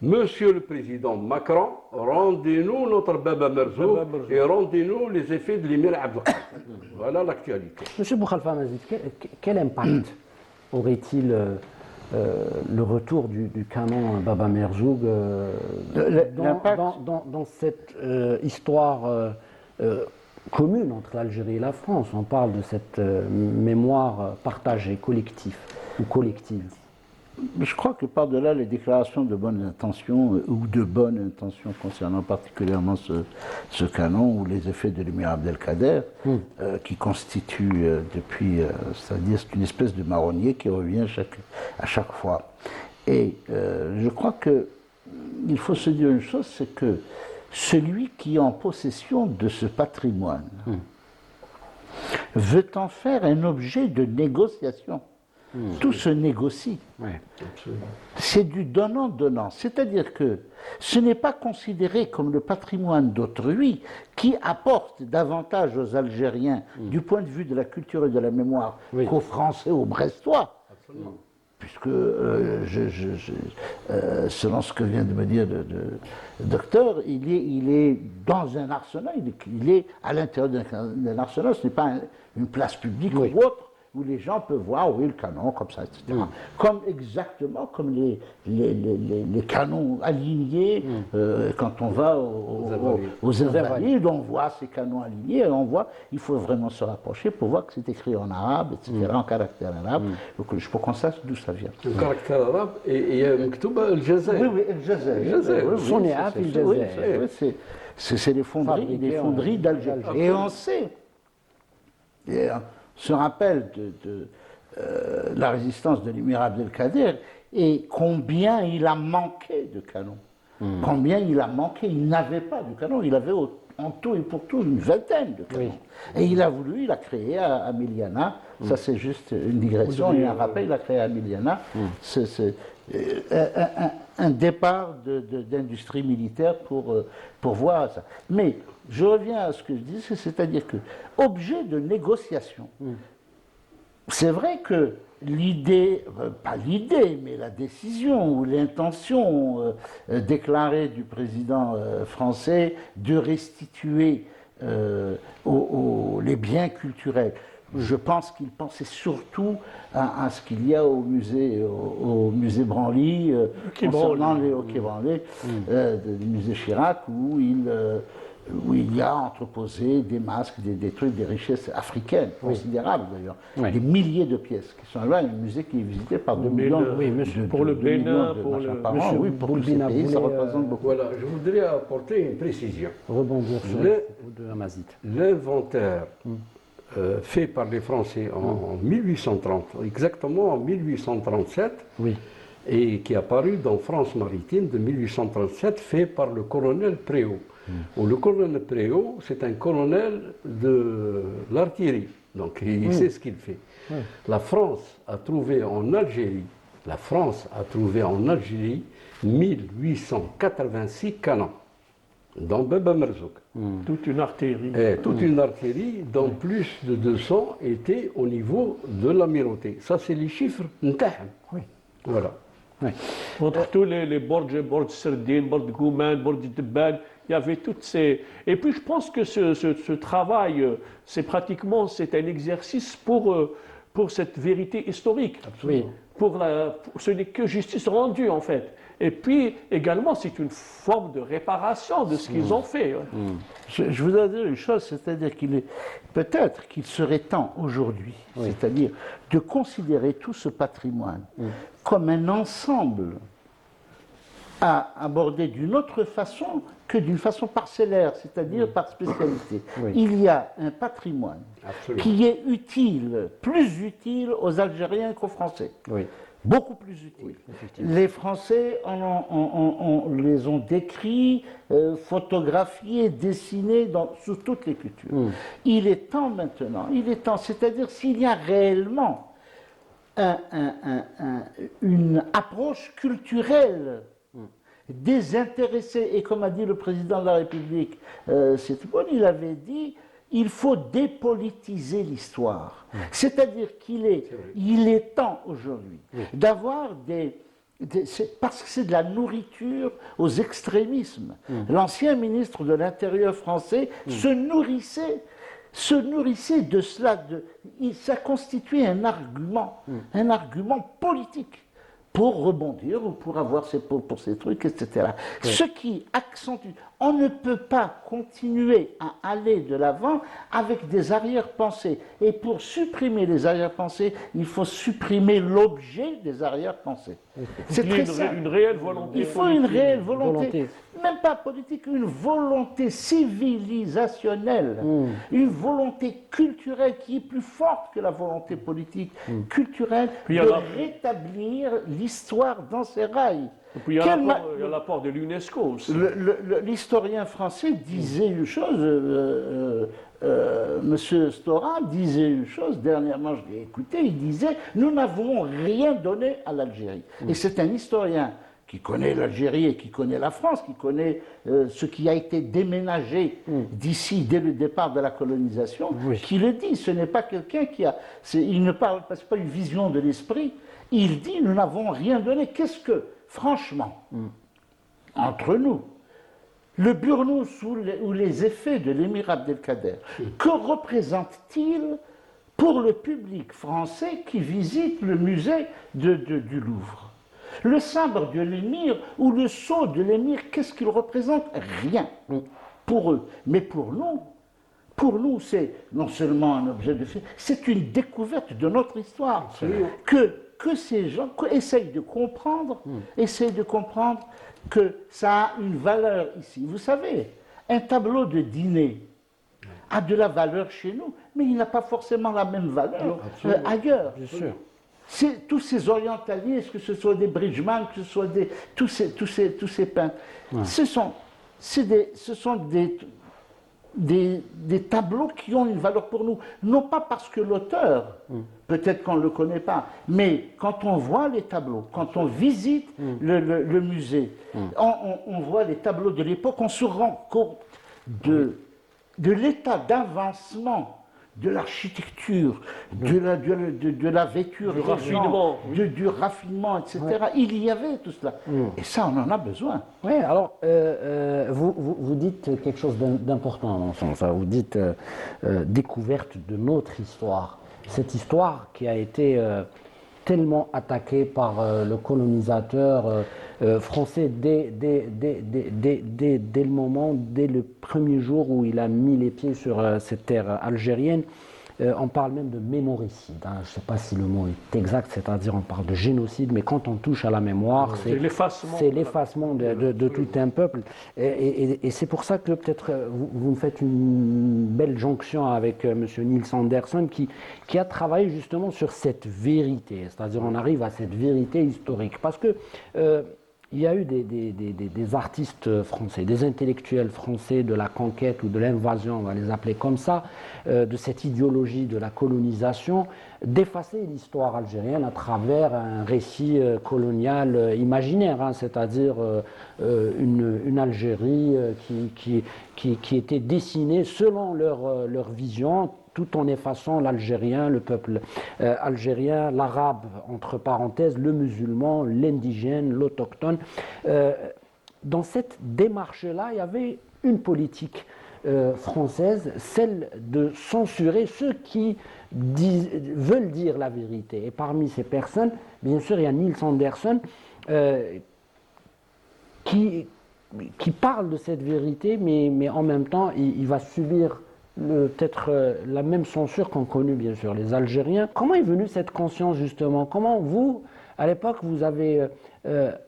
Monsieur le Président Macron, rendez-nous notre Baba Merzouk et rendez-nous les effets de l'émir Abdelkader. Voilà l'actualité. Monsieur Boukhalifa Mazid, quel impact aurait-il le retour du canon Baba Merzouk dans cette histoire commune entre l'Algérie et la France? On parle de cette mémoire partagée, collective ou collective. Je crois que par-delà les déclarations de bonnes intentions ou de bonnes intentions concernant particulièrement ce canon ou les effets de l'émir Abdelkader, qui constituent depuis, c'est-à-dire c'est une espèce de marronnier qui revient à chaque fois. Et je crois qu'il faut se dire une chose, c'est que celui qui est en possession de ce patrimoine veut en faire un objet de négociation. Tout se négocie. Oui, c'est du donnant-donnant. C'est-à-dire que ce n'est pas considéré comme le patrimoine d'autrui qui apporte davantage aux Algériens du point de vue de la culture et de la mémoire qu'aux Français, aux Brestois. Absolument. Puisque, selon ce que vient de me dire le docteur, il est dans un arsenal, il est à l'intérieur d'un arsenal, ce n'est pas une place publique ou autre, où les gens peuvent voir, oui, le canon, comme ça, etc. Exactement comme les canons alignés, quand on va aux Invalides, on voit ces canons alignés, et on voit, il faut vraiment se rapprocher pour voir que c'est écrit en arabe, etc., en caractère arabe, pour qu'on sache d'où ça vient. En caractère arabe, et il y a Mktouba al-Jazair. Oui, el-Jazair. C'est les fonderies d'Algérie. Et on sait, se rappelle de la résistance de l'émir Abdelkader et combien il a manqué de canons. Combien il a manqué, il n'avait pas de canons, il avait en tout et pour tout une vingtaine de canons. Et il a créé à Miliana, ça c'est juste une digression, et un rappel, il a créé à Miliana un départ d'industrie militaire pour voir ça. Mais je reviens à ce que je disais, c'est-à-dire que, objet de négociation, c'est vrai que l'idée, pas l'idée, mais la décision ou l'intention déclarée du président français de restituer les biens culturels, je pense qu'il pensait surtout à ce qu'il y a au musée Branly, concernant les Quai Branly, du musée Chirac, où il y a entreposé des masques, des trucs, des richesses africaines, considérables d'ailleurs, des milliers de pièces qui sont là, un musée qui est visité par 2 millions pour le Bénin, pour le pour ces pays, ça représente beaucoup. Voilà, je voudrais apporter une précision. Rebondir sur de Amazit. L'inventaire fait par les Français en 1830, exactement en 1837, et qui est apparu dans France Maritime de 1837, fait par le colonel Préau. Le colonel Préau, c'est un colonel de l'artillerie, donc il sait ce qu'il fait. La France a trouvé en Algérie 1886 canons dans Baba Merzouk. Toute une artillerie. Toute une artillerie, dont plus de 200 étaient au niveau de l'amirauté. Ça, c'est les chiffres n'tahem. Voilà. Entre tous les Borj Serdine, Borj Goumen, Borj Debban, il y avait toutes ces... Et puis je pense que ce travail, c'est un exercice pour cette vérité historique. Absolument. Ce n'est que justice rendue en fait. Et puis également, c'est une forme de réparation de ce qu'ils ont fait. Je voudrais dire une chose, c'est-à-dire peut-être qu'il serait temps aujourd'hui, c'est-à-dire de considérer tout ce patrimoine comme un ensemble à aborder d'une autre façon que d'une façon parcellaire, c'est-à-dire par spécialité. Il y a un patrimoine qui est utile, plus utile aux Algériens qu'aux Français. Beaucoup plus utile. Les Français les ont décrits, photographiés, dessinés sous toutes les cultures. Il est temps maintenant, c'est-à-dire s'il y a réellement une approche culturelle désintéressée. Et comme a dit le président de la République, c'était bon, il avait dit, il faut dépolitiser l'histoire. C'est-à-dire qu'il est temps aujourd'hui d'avoir parce que c'est de la nourriture aux extrémismes. L'ancien ministre de l'Intérieur français se nourrissait de cela. Ça constituait un argument politique pour rebondir ou pour avoir pour ces trucs, etc. Oui. Ce qui accentue. On ne peut pas continuer à aller de l'avant avec des arrière-pensées. Et pour supprimer les arrière-pensées, il faut supprimer l'objet des arrière-pensées. C'est très simple. Une réelle volonté. Il faut une réelle volonté. Même pas politique, une volonté civilisationnelle, une volonté culturelle qui est plus forte que la volonté politique, culturelle, de rétablir l'histoire dans ses rails. Et puis il y a l'apport de l'UNESCO aussi. L'historien français disait une chose, M. Stora disait une chose, dernièrement je l'ai écouté, il disait « Nous n'avons rien donné à l'Algérie ». Et c'est un historien qui connaît l'Algérie et qui connaît la France, qui connaît ce qui a été déménagé d'ici dès le départ de la colonisation, qui le dit. Ce n'est pas quelqu'un qui a... Il ne parle pas, c'est pas une vision de l'esprit. Il dit « Nous n'avons rien donné ». Qu'est-ce que, franchement, entre nous, le Burnous ou les effets de l'émir Abdelkader, que représente-t-il pour le public français qui visite le musée du Louvre? Le sabre de l'émir ou le sceau de l'émir, qu'est-ce qu'il représente? Rien pour eux. Mais pour nous, c'est non seulement un objet de fait, c'est une découverte de notre histoire. Que ces gens essayent de comprendre, que ça a une valeur ici. Vous savez, un tableau de dîner a de la valeur chez nous, mais il n'a pas forcément la même valeur ailleurs. Bien sûr. Tous ces orientalistes, que ce soit des Bridgman, que ce soit tous ces peintres, ce sont des tableaux qui ont une valeur pour nous. Non pas parce que l'auteur, peut-être qu'on ne le connaît pas, mais quand on voit les tableaux, quand on visite le musée, on voit les tableaux de l'époque, on se rend compte de l'état d'avancement de l'architecture, de la vêture, du raffinement, etc. Il y avait tout cela. Et ça, on en a besoin. Oui, alors, vous dites quelque chose d'important dans le sens. Vous dites découverte de notre histoire. Cette histoire qui a été tellement attaquée par le colonisateur français dès le moment, dès le premier jour où il a mis les pieds sur cette terre algérienne. On parle même de mémoricide. Je ne sais pas si le mot est exact, c'est-à-dire on parle de génocide, mais quand on touche à la mémoire, c'est l'effacement de tout un peuple. Et c'est pour ça que peut-être vous me faites une belle jonction avec M. Niels Andersen qui a travaillé justement sur cette vérité, c'est-à-dire on arrive à cette vérité historique. Parce que il y a eu des artistes français, des intellectuels français de la conquête ou de l'invasion, on va les appeler comme ça, de cette idéologie de la colonisation, d'effacer l'histoire algérienne à travers un récit colonial imaginaire, c'est-à-dire une Algérie qui était dessinée selon leur vision, tout en effaçant l'Algérien, le peuple algérien, l'arabe, entre parenthèses, le musulman, l'indigène, l'autochtone. Dans cette démarche-là, il y avait une politique française, celle de censurer ceux qui veulent dire la vérité. Et parmi ces personnes, bien sûr, il y a Niels Andersen qui parle de cette vérité, mais en même temps, il va subir peut-être la même censure qu'ont connue bien sûr les Algériens. Comment est venue cette conscience justement? Comment vous, à l'époque, vous avez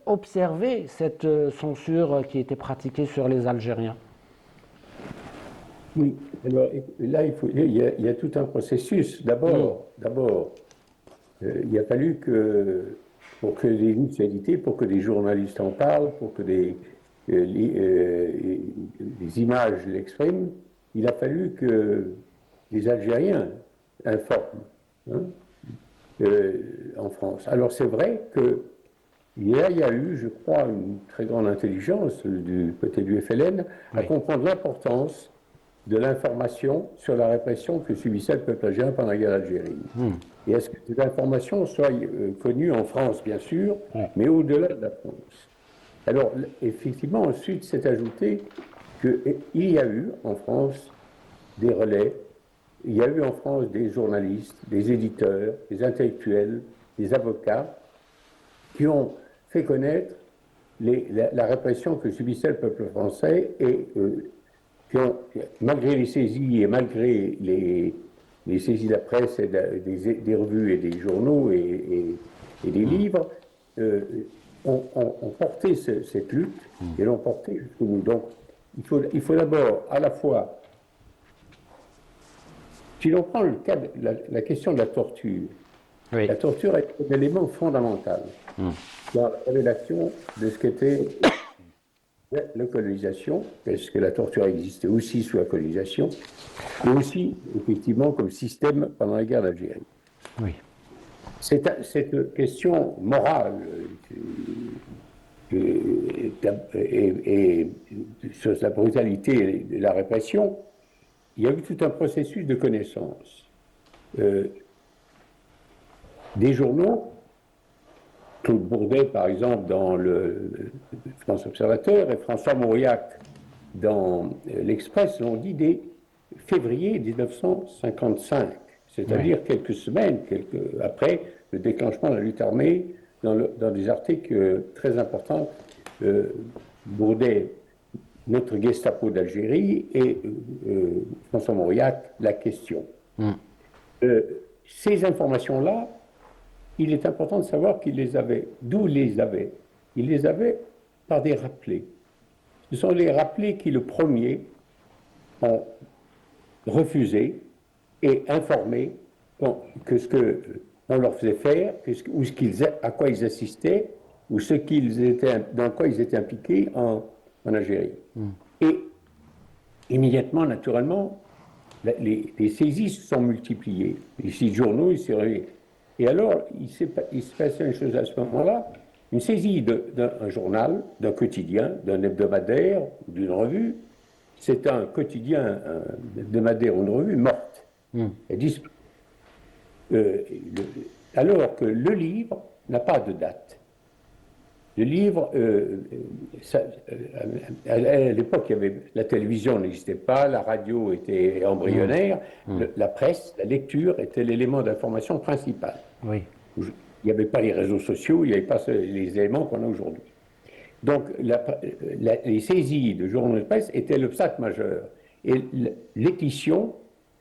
observé cette censure qui était pratiquée sur les Algériens? Oui, alors là il y a tout un processus. D'abord, il a fallu que, pour que les livres soient édités, pour que des journalistes en parlent, pour que des images l'expriment, il a fallu que les Algériens informent. en France. Alors c'est vrai que il y a eu, je crois, une très grande intelligence du côté du FLN à comprendre l'importance de l'information sur la répression que subissait le peuple algérien pendant la guerre d'Algérie. Et est-ce que cette information soit connue en France, bien sûr, mais au-delà de la France? Alors, effectivement, ensuite, s'est ajouté qu'il y a eu en France des relais, il y a eu en France des journalistes, des éditeurs, des intellectuels, des avocats qui ont fait connaître la répression que subissait le peuple français et qui ont, malgré les saisies et malgré les saisies de la presse, et des revues et des journaux et des livres, ont porté cette lutte et l'ont portée jusqu'au bout. Donc, il faut d'abord, à la fois, si l'on prend le cas de la question de la torture, la torture est un élément fondamental dans la révélation de ce qu'était la colonisation, parce que la torture existait aussi sous la colonisation, mais aussi, effectivement, comme système pendant la guerre d'Algérie. Oui. Cette question morale et sur la brutalité et la répression, il y a eu tout un processus de connaissance. Des journaux, Claude Bourdet, par exemple, dans le France Observateur, et François Mauriac dans l'Express, l'ont dit dès février 1955, c'est-à-dire quelques semaines après le déclenchement de la lutte armée, dans des articles très importants, Bourdet, notre Gestapo d'Algérie, et François Mauriac, la question. Ces informations-là, il est important de savoir qu'il les avait. D'où il les avait? Il les avait par des rappelés. Ce sont les rappelés qui, le premier, ont refusé et informé que ce qu'on leur faisait faire, ou à quoi ils assistaient, ou dans quoi ils étaient impliqués en Algérie. Et immédiatement, naturellement, les saisies se sont multipliées. Les sites journaux, et alors, il se passait une chose à ce moment-là, une saisie d'un journal, d'un quotidien, d'un hebdomadaire, d'une revue. C'est un quotidien, un hebdomadaire ou une revue morte. Elle disparaît. Alors que le livre n'a pas de date. Le livre, à l'époque, la télévision n'existait pas, la radio était embryonnaire, la presse, la lecture était l'élément d'information principal. Oui. Il n'y avait pas les réseaux sociaux, il n'y avait pas les éléments qu'on a aujourd'hui. Donc, les saisies de journaux de presse étaient l'obstacle majeur. Et l'édition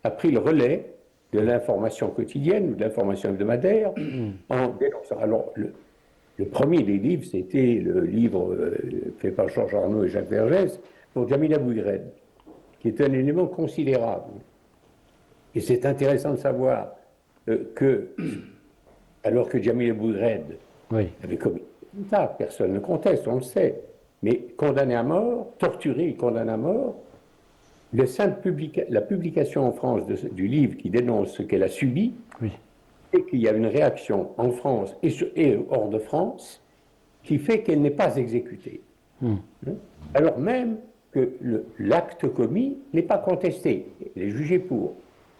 a pris le relais de l'information quotidienne, de l'information hebdomadaire, en dénonçant. Alors, le premier des livres, c'était le livre fait par Georges Arnaud et Jacques Vergès pour Jamila Bouguered, qui est un élément considérable. Et c'est intéressant de savoir que, alors que Jamila Bouguered avait commis ça, personne ne conteste, on le sait, mais condamné à mort, torturé et condamné à mort, la publication en France du livre qui dénonce ce qu'elle a subi, et qu'il y a une réaction en France et hors de France qui fait qu'elle n'est pas exécutée. Alors même que l'acte commis n'est pas contesté, il est jugé pour.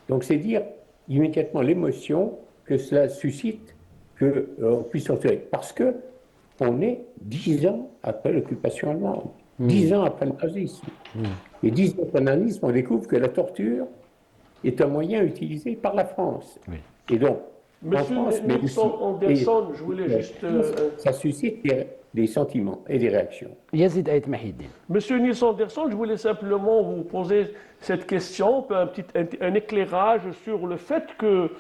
Donc c'est dire immédiatement l'émotion que cela suscite qu'on puisse torturer. Parce qu'on est 10 ans après l'occupation allemande, 10 ans après le nazisme. Et 10 ans après le nazisme, on découvre que la torture est un moyen utilisé par la France. Et donc, Monsieur Nilsson Anderson, je voulais juste... Ça suscite des sentiments et des réactions. Yazid Aït Mahiddin. Monsieur Nilsson Anderson, je voulais simplement vous poser cette question, un éclairage sur le fait que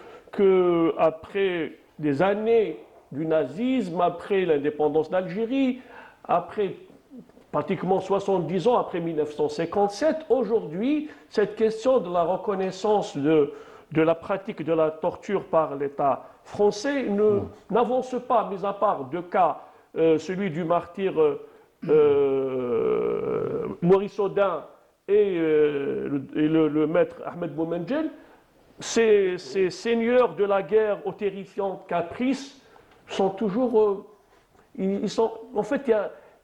après des années du nazisme, après l'indépendance d'Algérie, après pratiquement 70 ans après 1957, aujourd'hui, cette question de la reconnaissance de la pratique de la torture par l'État français n'avance pas, mis à part deux cas, celui du martyr Maurice Audin et le maître Ahmed Boumendjel. ces seigneurs de la guerre aux terrifiants caprices sont toujours... en fait, il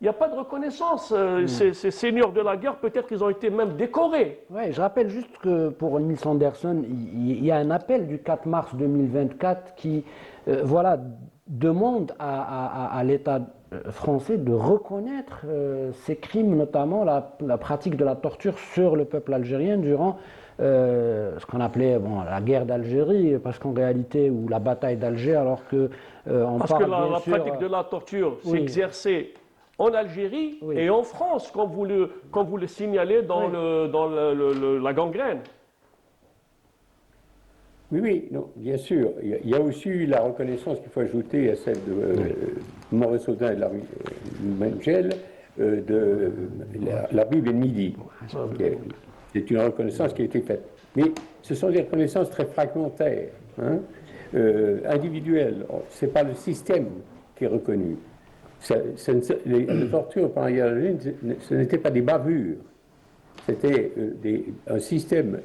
n'y a pas de reconnaissance. Ces seigneurs de la guerre, peut-être qu'ils ont été même décorés. Ouais, je rappelle juste que pour Niels Anderson, il y a un appel du 4 mars 2024 qui voilà, demande à l'État français de reconnaître ces crimes, notamment la pratique de la torture sur le peuple algérien durant ce qu'on appelait la guerre d'Algérie, parce qu'en réalité, ou la bataille d'Alger, alors que parce que la pratique de la torture s'est exercée en Algérie et en France, comme vous le signalez dans la gangrène. Oui, non, bien sûr. Il y a aussi la reconnaissance qu'il faut ajouter à celle de Maurice Audin et de la Mengel de la Bible et de Midi. C'est une reconnaissance qui a été faite. Mais ce sont des reconnaissances très fragmentaires, individuelles. Ce n'est pas le système qui est reconnu. Les tortures par la guerre d'Algérie, ce n'étaient pas des bavures. C'était un système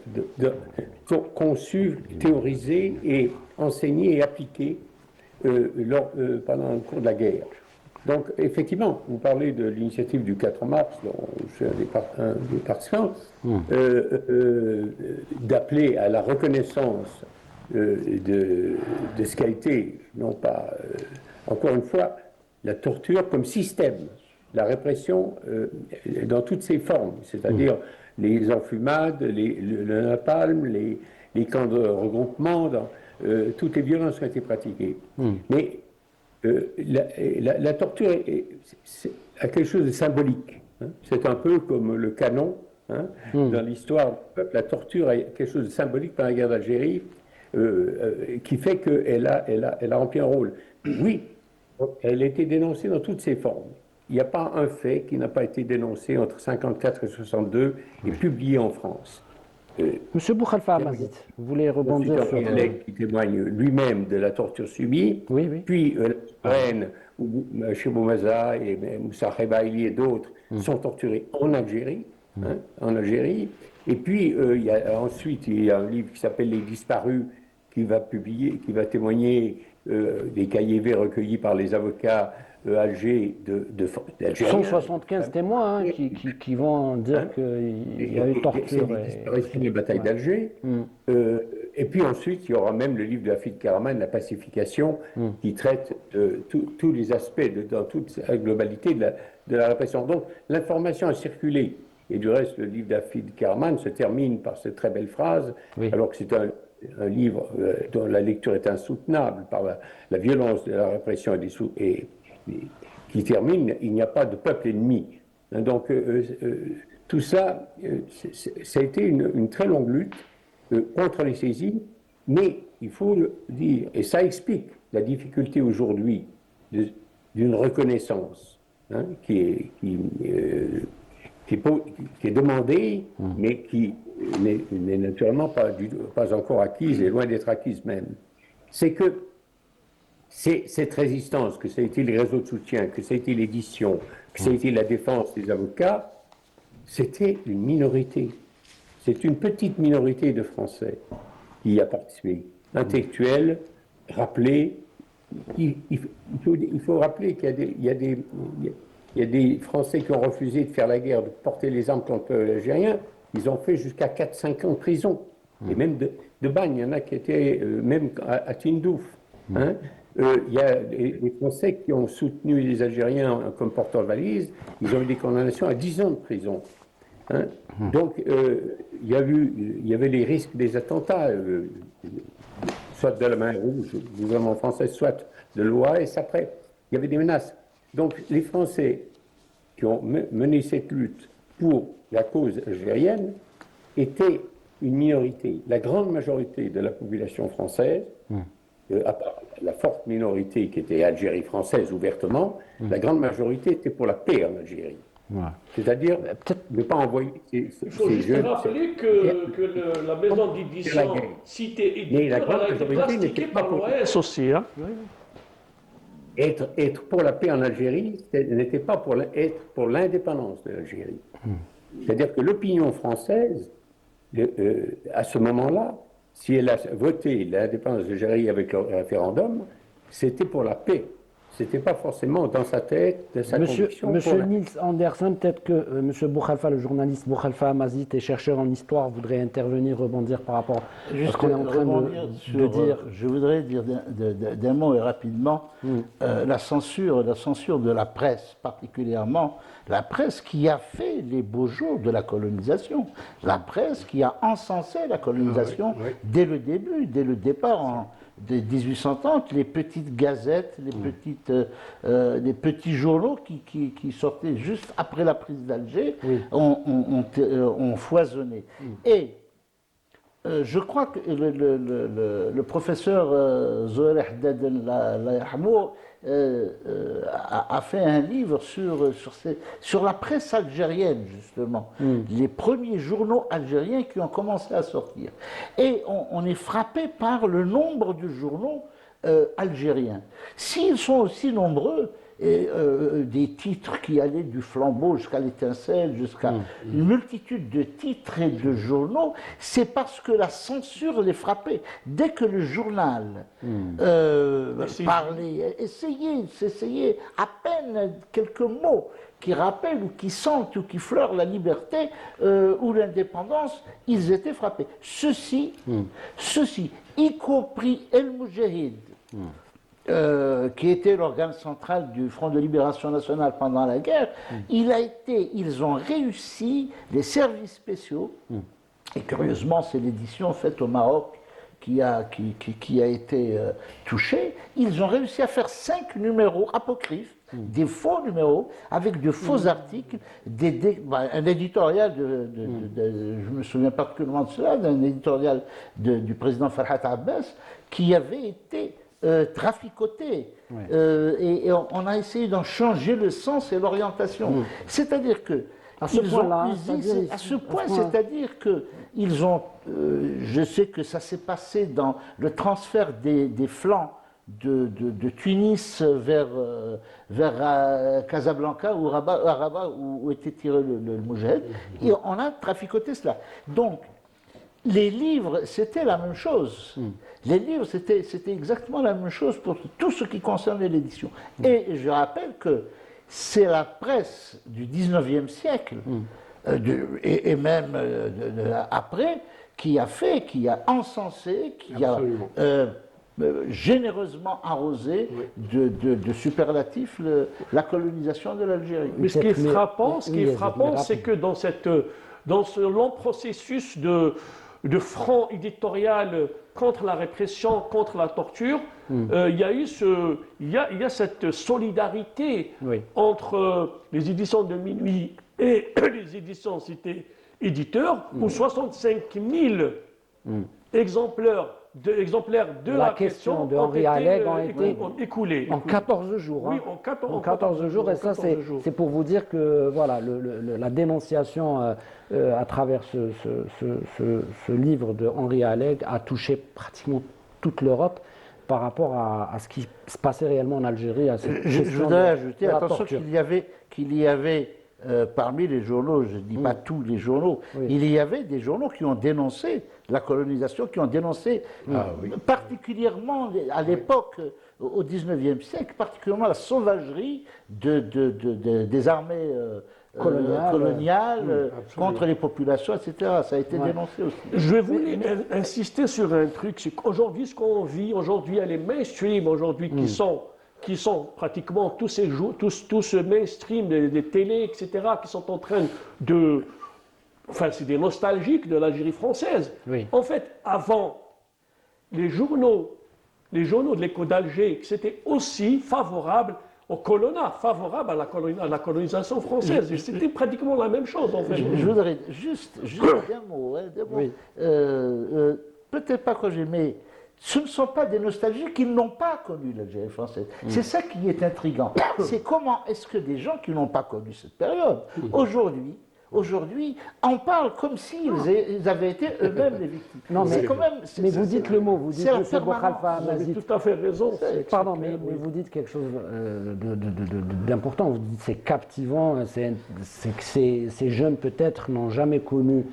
conçu, théorisé et enseigné et appliqué pendant le cours de la guerre. Donc, effectivement, vous parlez de l'initiative du 4 mars, dont je suis un des participants, d'appeler à la reconnaissance de ce qu'a été, non pas, encore une fois, la torture comme système, la répression dans toutes ses formes, c'est-à-dire les enfumades, le napalm, les camps de regroupement, toutes les violences qui ont été pratiquées. Mais la torture a quelque chose de symbolique. C'est un peu comme le canon. Dans l'histoire du peuple, la torture a quelque chose de symbolique par la guerre d'Algérie qui fait qu'elle a rempli un rôle. Oui, elle a été dénoncée dans toutes ses formes. Il n'y a pas un fait qui n'a pas été dénoncé entre 1954 et 1962 et publié en France. Monsieur Boukhalifa Hamazit, vous voulez rebondir sur... qui témoigne lui-même de la torture subie, puis la reine, Chebou Maza et Moussa Khebaili et d'autres sont torturés en Algérie, et puis ensuite il y a un livre qui s'appelle Les Disparus qui va témoigner des cahiers recueillis par les avocats Alger d'Algériens. 175 témoins qui vont dire qu'il y a eu torture. C'est la bataille d'Alger. Et puis ensuite, il y aura même le livre de Hafid Karaman, La pacification, qui traite de tous les aspects, dans toute la globalité de la répression. Donc l'information a circulé. Et du reste, le livre d'Hafid Karaman se termine par cette très belle phrase, alors que c'est un livre dont la lecture est insoutenable par la violence de la répression et qui termine, il n'y a pas de peuple ennemi. Donc tout ça, ça a été une très longue lutte contre les saisies, mais il faut le dire, et ça explique la difficulté aujourd'hui d'une reconnaissance qui est demandée, mais qui n'est naturellement pas encore acquise, et loin d'être acquise même. C'est que cette résistance, que ça a été les réseaux de soutien, que ça a été l'édition, que ça a été la défense des avocats, c'était une minorité. C'est une petite minorité de Français qui y a participé. Intellectuels, rappelés. Il faut rappeler qu'il y a des Français qui ont refusé de faire la guerre, de porter les armes contre l'Algérien. Ils ont fait jusqu'à 4-5 ans de prison. Et même de bagne. Il y en a qui étaient même à Tindouf. Il y a les Français qui ont soutenu les Algériens comme porteurs de valises. Ils ont eu des condamnations à 10 ans de prison. Donc, il y avait les risques des attentats, soit de la main rouge, du gouvernement français, soit de l'OAS après. Il y avait des menaces. Donc, les Français qui ont mené cette lutte pour la cause algérienne étaient une minorité. La grande majorité de la population française, à part la forte minorité qui était Algérie française ouvertement, la grande majorité était pour la paix en Algérie. C'est-à-dire ne pas envoyer Il faut juste rappeler que la maison d'édition Cité Éditeur a été plastiquée par l'OAS aussi. Être pour la paix en Algérie n'était pas être pour l'indépendance de l'Algérie. C'est-à-dire que l'opinion française, à ce moment-là, si elle a voté l'indépendance d'Algérie avec le référendum, c'était pour la paix. C'était pas forcément dans sa tête, dans sa conviction. Monsieur Niels Anderson, peut-être que Monsieur Boukhalifa, le journaliste Boukhalifa Amazit et chercheur en histoire, voudrait intervenir, rebondir par rapport à ce qu'on est en train de dire. Je voudrais dire d'un mot et rapidement la censure de la presse, particulièrement la presse qui a fait les beaux jours de la colonisation, la presse qui a encensé la colonisation dès le début, dès le départ de 1830, les petites gazettes, les petits journaux qui sortaient juste après la prise d'Alger ont foisonné. Et je crois que le professeur Zohar Haddad a fait un livre sur la presse algérienne, justement. Les premiers journaux algériens qui ont commencé à sortir. Et on est frappé par le nombre de journaux algériens. S'ils sont aussi nombreux, des titres qui allaient du flambeau jusqu'à l'étincelle, jusqu'à une multitude de titres et de journaux, c'est parce que la censure les frappait. Dès que le journal parlait, essayait à peine quelques mots qui rappellent ou qui sentent ou qui fleurent la liberté ou l'indépendance, ils étaient frappés. Ceci, y compris El Moujahid, qui était l'organe central du Front de Libération Nationale pendant la guerre, ils ont réussi, les services spéciaux, et curieusement c'est l'édition faite au Maroc qui a été touchée, ils ont réussi à faire 5 numéros apocryphes, des faux numéros, avec de faux articles, un éditorial, je me souviens particulièrement de cela, d'un éditorial du président Farhat Abbas, qui avait été traficoté. Et on a essayé d'en changer le sens et l'orientation. C'est-à-dire que c'est-à-dire que ils ont, je sais que ça s'est passé dans le transfert des flancs de Tunis vers Casablanca ou Rabat où était tiré le Moujahid, et on a traficoté cela. Donc, les livres, c'était la même chose. Les livres, c'était exactement la même chose pour tout ce qui concernait l'édition. Et je rappelle que c'est la presse du 19e siècle, et même après, qui a encensé, qui a généreusement arrosé de superlatifs la colonisation de l'Algérie. Mais ce qui est frappant, c'est que dans ce long processus de front éditorial contre la répression, contre la torture, il y a cette solidarité entre les éditions de Minuit et les éditions Cité Éditeur, où 65 000 exemplaires de la question de Henri Alleg ont été écoulés. En 14 jours. Oui, en 14 jours. Et ça, c'est pour vous dire que voilà, la dénonciation à travers ce livre de Henri Alleg a touché pratiquement toute l'Europe par rapport à ce qui se passait réellement en Algérie. Je voudrais ajouter, attention, qu'il y avait parmi les journaux, je ne dis pas tous les journaux, il y avait des journaux qui ont dénoncé la colonisation, qui ont dénoncé particulièrement à l'époque, au XIXe siècle, particulièrement la sauvagerie des armées coloniales contre les populations, etc. Ça a été dénoncé aussi. Je voulais insister sur un truc, c'est qu'aujourd'hui, ce qu'on vit, aujourd'hui, les mainstream, aujourd'hui, qui sont pratiquement tout ce mainstream des télés, etc., qui sont en train de... Enfin, c'est des nostalgiques de l'Algérie française. En fait, avant, les journaux de l'écho d'Alger, c'était aussi favorable au colonat, favorable à la colonisation française. C'était pratiquement la même chose, en fait. Je voudrais juste un mot. Peut-être pas que mais ce ne sont pas des nostalgiques qui n'ont pas connu l'Algérie française. C'est ça qui est intriguant. C'est comment est-ce que des gens qui n'ont pas connu cette période, aujourd'hui, aujourd'hui, on parle comme s'ils avaient été eux-mêmes les victimes. Non, mais, mais vous dites le mot, vous dites M. Bokhalfa Vous avez Mazid. tout à fait raison. Pardon, mais vous dites quelque chose d'important. Vous dites c'est captivant, c'est que ces jeunes peut-être n'ont jamais connu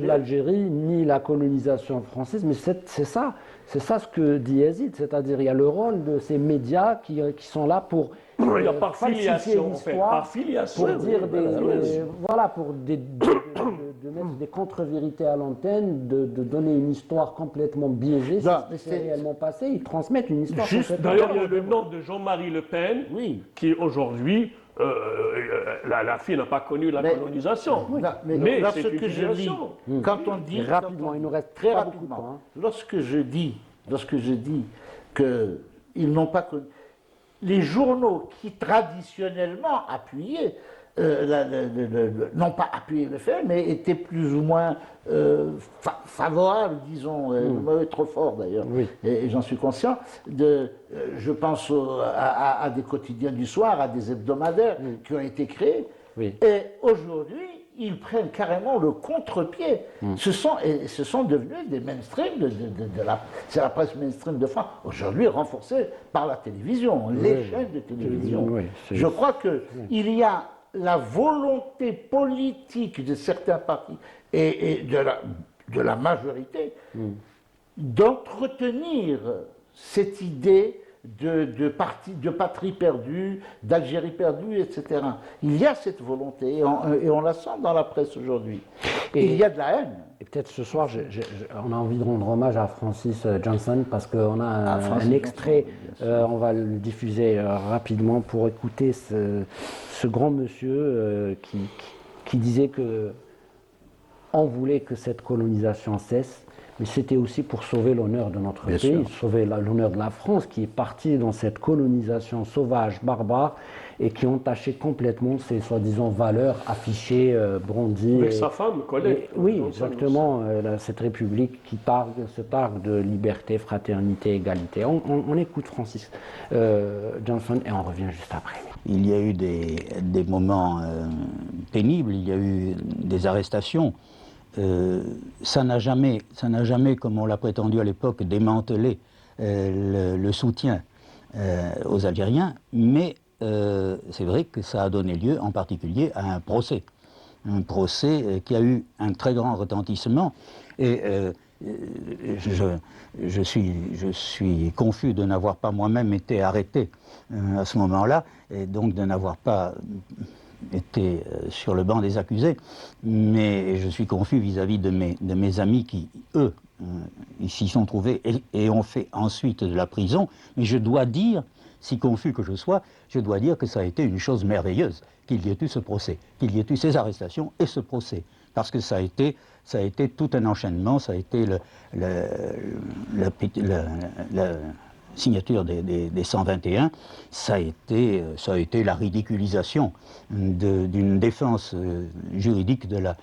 l'Algérie ni la colonisation française, mais c'est ça ce que dit Yazid, c'est-à-dire il y a le rôle de ces médias qui sont là pour il y a par filiation, en fait, par filiation, pour dire de mettre des contre-vérités à l'antenne, de donner une histoire complètement biaisée sur ce qui s'est réellement passé. Ils transmettent une histoire. D'ailleurs, il y a le nom de Jean-Marie Le Pen, qui aujourd'hui, la fille n'a pas connu la colonisation. Mais lorsque je lis, quand on dit rapidement, il nous reste très pas rapidement, beaucoup de temps, lorsque je dis qu'ils n'ont pas connu, les journaux qui traditionnellement appuyaient, n'ont pas appuyé le fait, mais étaient plus ou moins favorables, disons, le mot est trop fort d'ailleurs, et j'en suis conscient, je pense à des quotidiens du soir, à des hebdomadaires qui ont été créés, et aujourd'hui, ils prennent carrément le contre-pied. Ce sont devenus des mainstream c'est la presse mainstream de France, aujourd'hui renforcée par la télévision, les chaînes de télévision. Je crois qu'il y a la volonté politique de certains partis et de la majorité d'entretenir cette idée de patrie perdue, d'Algérie perdue, etc. Il y a cette volonté et on la sent dans la presse aujourd'hui. Il y a de la haine. Et peut-être ce soir, on a envie de rendre hommage à Francis Johnson parce qu'on a un extrait, on va le diffuser rapidement pour écouter ce grand monsieur qui disait que on voulait que cette colonisation cesse. Mais c'était aussi pour sauver l'honneur de notre pays, sauver l'honneur de la France qui est partie dans cette colonisation sauvage, barbare, et qui ont taché complètement ces soi-disant valeurs affichées, brandies. Avec sa femme, collègue. Oui, exactement, cette république qui se targue de liberté, fraternité, égalité. On écoute Francis Johnson et on revient juste après. Il y a eu des moments pénibles, il y a eu des arrestations. Ça n'a jamais, comme on l'a prétendu à l'époque, démantelé le soutien aux Algériens, mais c'est vrai que ça a donné lieu en particulier à un procès qui a eu un très grand retentissement, et je suis confus de n'avoir pas moi-même été arrêté à ce moment-là, et donc de n'avoir pas été sur le banc des accusés, mais je suis confus vis-à-vis de mes amis qui, eux, ils s'y sont trouvés et ont fait ensuite de la prison. Mais je dois dire, si confus que je sois, je dois dire que ça a été une chose merveilleuse qu'il y ait eu ce procès, qu'il y ait eu ces arrestations et ce procès, parce que ça a été tout un enchaînement, ça a été la signature des 121, ça a été la ridiculisation d'une défense juridique de la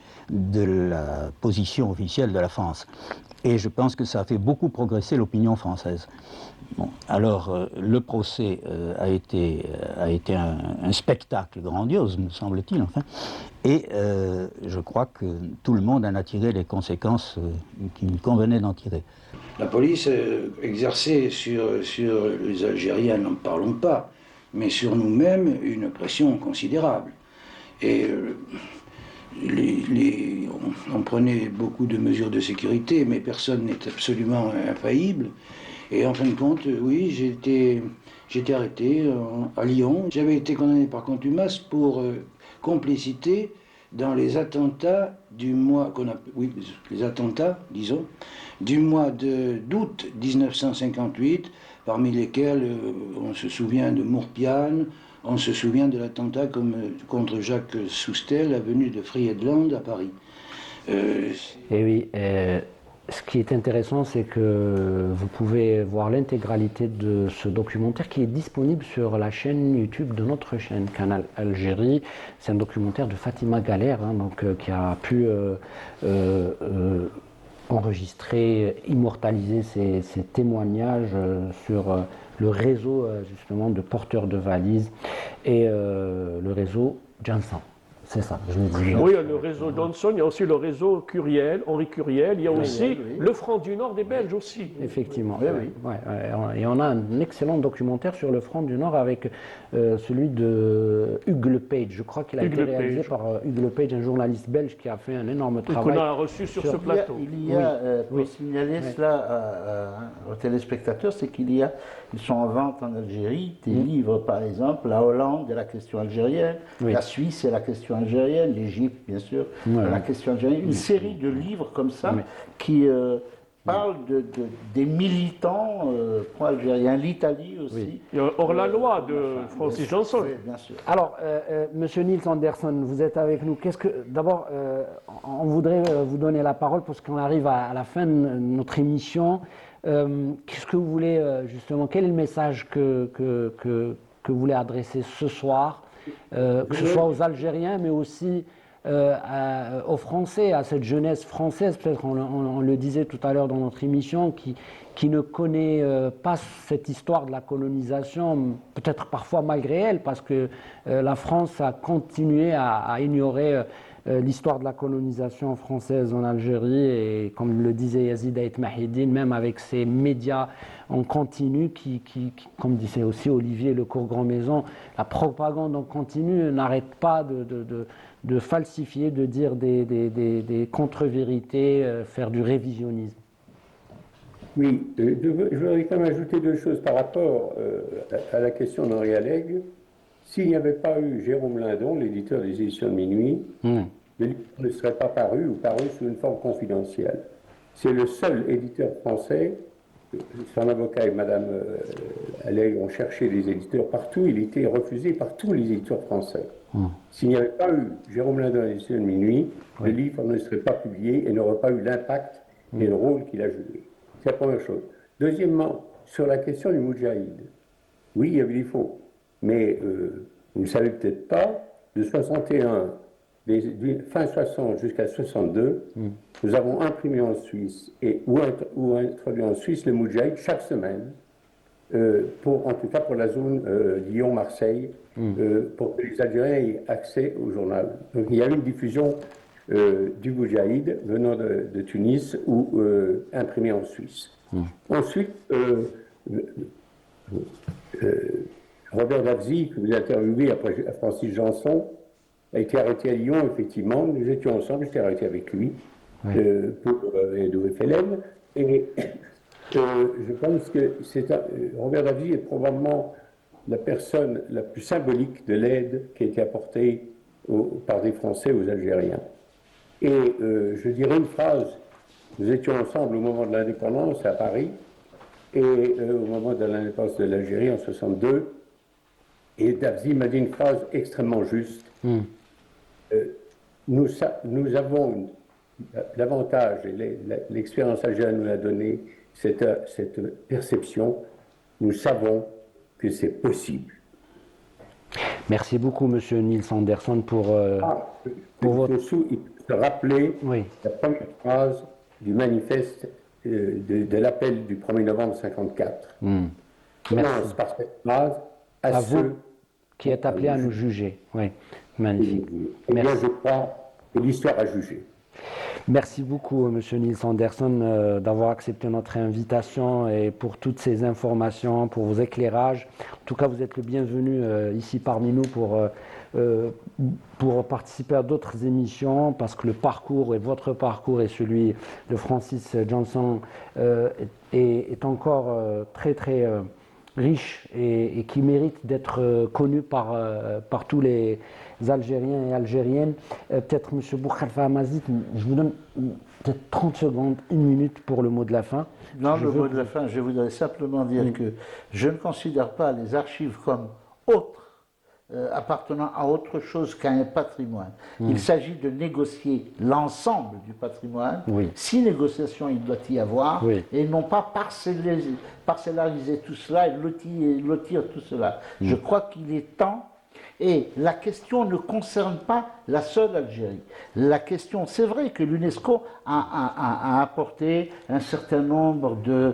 position officielle de la France. Et je pense que ça a fait beaucoup progresser l'opinion française. Bon, alors, le procès a été un spectacle grandiose, me semble-t-il, enfin, et je crois que tout le monde en a tiré les conséquences qu'il convenait d'en tirer. La police exerçait sur les Algériens, n'en parlons pas, mais sur nous-mêmes, une pression considérable. Et on prenait beaucoup de mesures de sécurité, mais personne n'est absolument infaillible. Et en fin de compte, oui, j'ai été arrêté à Lyon. J'avais été condamné par contumace pour complicité dans les attentats du mois les attentats, disons, du mois d'août 1958, parmi lesquels on se souvient de Mourpiane, on se souvient de l'attentat contre Jacques Soustel, avenue de Friedland à Paris. Et oui, ce qui est intéressant, c'est que vous pouvez voir l'intégralité de ce documentaire qui est disponible sur la chaîne YouTube de notre chaîne, Canal Algérie. C'est un documentaire de Fatima Galère, qui a pu enregistrer, immortaliser ces témoignages sur le réseau justement de porteurs de valises et le réseau Jansan. C'est ça, je l'ai dit. Oui, il y a le réseau Johnson, il y a aussi le réseau Curiel, Henri Curiel, il y a aussi le Front du Nord des Belges aussi. Effectivement. Et on a un excellent documentaire sur le Front du Nord avec celui de Hugues Lepage. Je crois qu'il a été réalisé par Hugues Lepage, un journaliste belge qui a fait un énorme travail. Qu'on a reçu sur ce plateau. Il y a pour signaler cela aux téléspectateurs, c'est ils sont en vente en Algérie, des livres par exemple, la Hollande et la question algérienne, la Suisse et la question algérienne, l'Égypte bien sûr, la question algérienne, une série de livres comme ça qui parlent des militants pro-algériens, l'Italie aussi. Il y a Hors la loi de Francis Johnson. Oui, bien sûr. Alors, Monsieur Niels Anderson, vous êtes avec nous. D'abord, on voudrait vous donner la parole parce qu'on arrive à la fin de notre émission. Qu'est-ce que vous voulez justement, quel est le message que vous voulez adresser ce soir, que ce soit aux Algériens, mais aussi aux Français, à cette jeunesse française, peut-être on le disait tout à l'heure dans notre émission, qui ne connaît pas cette histoire de la colonisation, peut-être parfois malgré elle, parce que la France a continué à ignorer l'histoire de la colonisation française en Algérie, et comme le disait Yazid Ait Mahidine, même avec ces médias en continu, comme disait aussi Olivier Lecourt-Grand-Maison, la propagande en continu n'arrête pas de falsifier, de dire des contre-vérités, faire du révisionnisme. Oui, je voudrais quand même ajouter deux choses par rapport à la question d'Henri Allègre. S'il n'y avait pas eu Jérôme Lindon, l'éditeur des éditions de Minuit, le livre ne serait pas paru ou paru sous une forme confidentielle. C'est le seul éditeur français, son avocat et Madame Allègre ont cherché des éditeurs partout, il était refusé par tous les éditeurs français. S'il n'y avait pas eu Jérôme Lindon à l'édition de Minuit, le livre ne serait pas publié et n'aurait pas eu l'impact et le rôle qu'il a joué. C'est la première chose. Deuxièmement, sur la question du Moudjahid, oui, il y avait des faux, mais vous ne savez peut-être pas, de 61, fin 60 jusqu'à 62, nous avons imprimé en Suisse ou introduit en Suisse le Moudjahid chaque semaine, en tout cas pour la zone Lyon-Marseille, pour que les Algériens aient accès au journal. Donc il y a eu une diffusion du Moudjahid venant de Tunis ou imprimé en Suisse. Ensuite, Robert Davzy, que vous avez interviewé après Francis Janson, a été arrêté à Lyon, effectivement. Nous étions ensemble, j'étais arrêté avec lui pour FLN. Et je pense que Robert Davzy est probablement la personne la plus symbolique de l'aide qui a été apportée par des Français aux Algériens. Et je dirais une phrase. Nous étions ensemble au moment de l'indépendance à Paris et au moment de l'indépendance de l'Algérie en 62. Et Davzy m'a dit une phrase extrêmement juste. Nous avons l'avantage, et l'expérience algérienne nous l'a donné, cette perception. Nous savons que c'est possible. Merci beaucoup, Monsieur Niels Anderson, pour votre... Il faut se rappeler la première phrase du manifeste de l'appel du 1er novembre 1954. Commence par cette phrase à ceux qui est appelé à nous juger. Oui, magnifique. Et bien, je crois que l'histoire a jugé. Merci beaucoup, Monsieur Niels Anderson, d'avoir accepté notre invitation et pour toutes ces informations, pour vos éclairages. En tout cas, vous êtes le bienvenu ici parmi nous pour participer à d'autres émissions, parce que le parcours et votre parcours et celui de Francis Johnson est encore très très riche et qui mérite d'être connu par tous les Algériens et Algériennes. Peut-être M. Boukhalifa Amazit, je vous donne peut-être 30 secondes, 1 minute pour le mot de la fin. Non, le mot de la fin, je voudrais simplement dire que je ne considère pas les archives comme autres, appartenant à autre chose qu'à un patrimoine. Il s'agit de négocier l'ensemble du patrimoine, si négociation il doit y avoir, et non pas parcellariser tout cela et lotir tout cela. Je crois qu'il est temps. Et la question ne concerne pas la seule Algérie. La question, c'est vrai que l'UNESCO a apporté un certain nombre de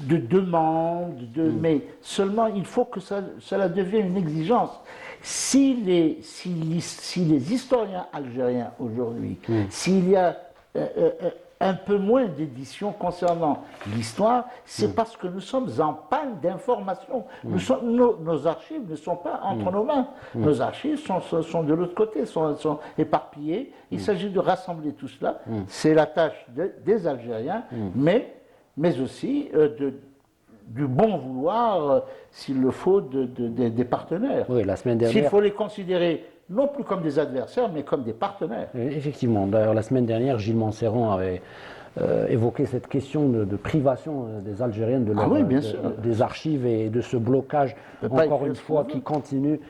demandes, mais seulement il faut que cela devienne une exigence. si les historiens algériens aujourd'hui, s'il y a un peu moins d'éditions concernant l'histoire, c'est parce que nous sommes en panne d'informations. Nos archives ne sont pas entre nos mains. Nos archives sont de l'autre côté, sont éparpillées. Il s'agit de rassembler tout cela. C'est la tâche des Algériens, mais aussi du bon vouloir, s'il le faut, des partenaires. Oui, la semaine dernière. S'il faut les considérer non plus comme des adversaires, mais comme des partenaires. Effectivement. D'ailleurs, la semaine dernière, Gilles Manceron avait évoqué cette question de privation des Algériens des archives et de ce blocage, encore une fois, qui continue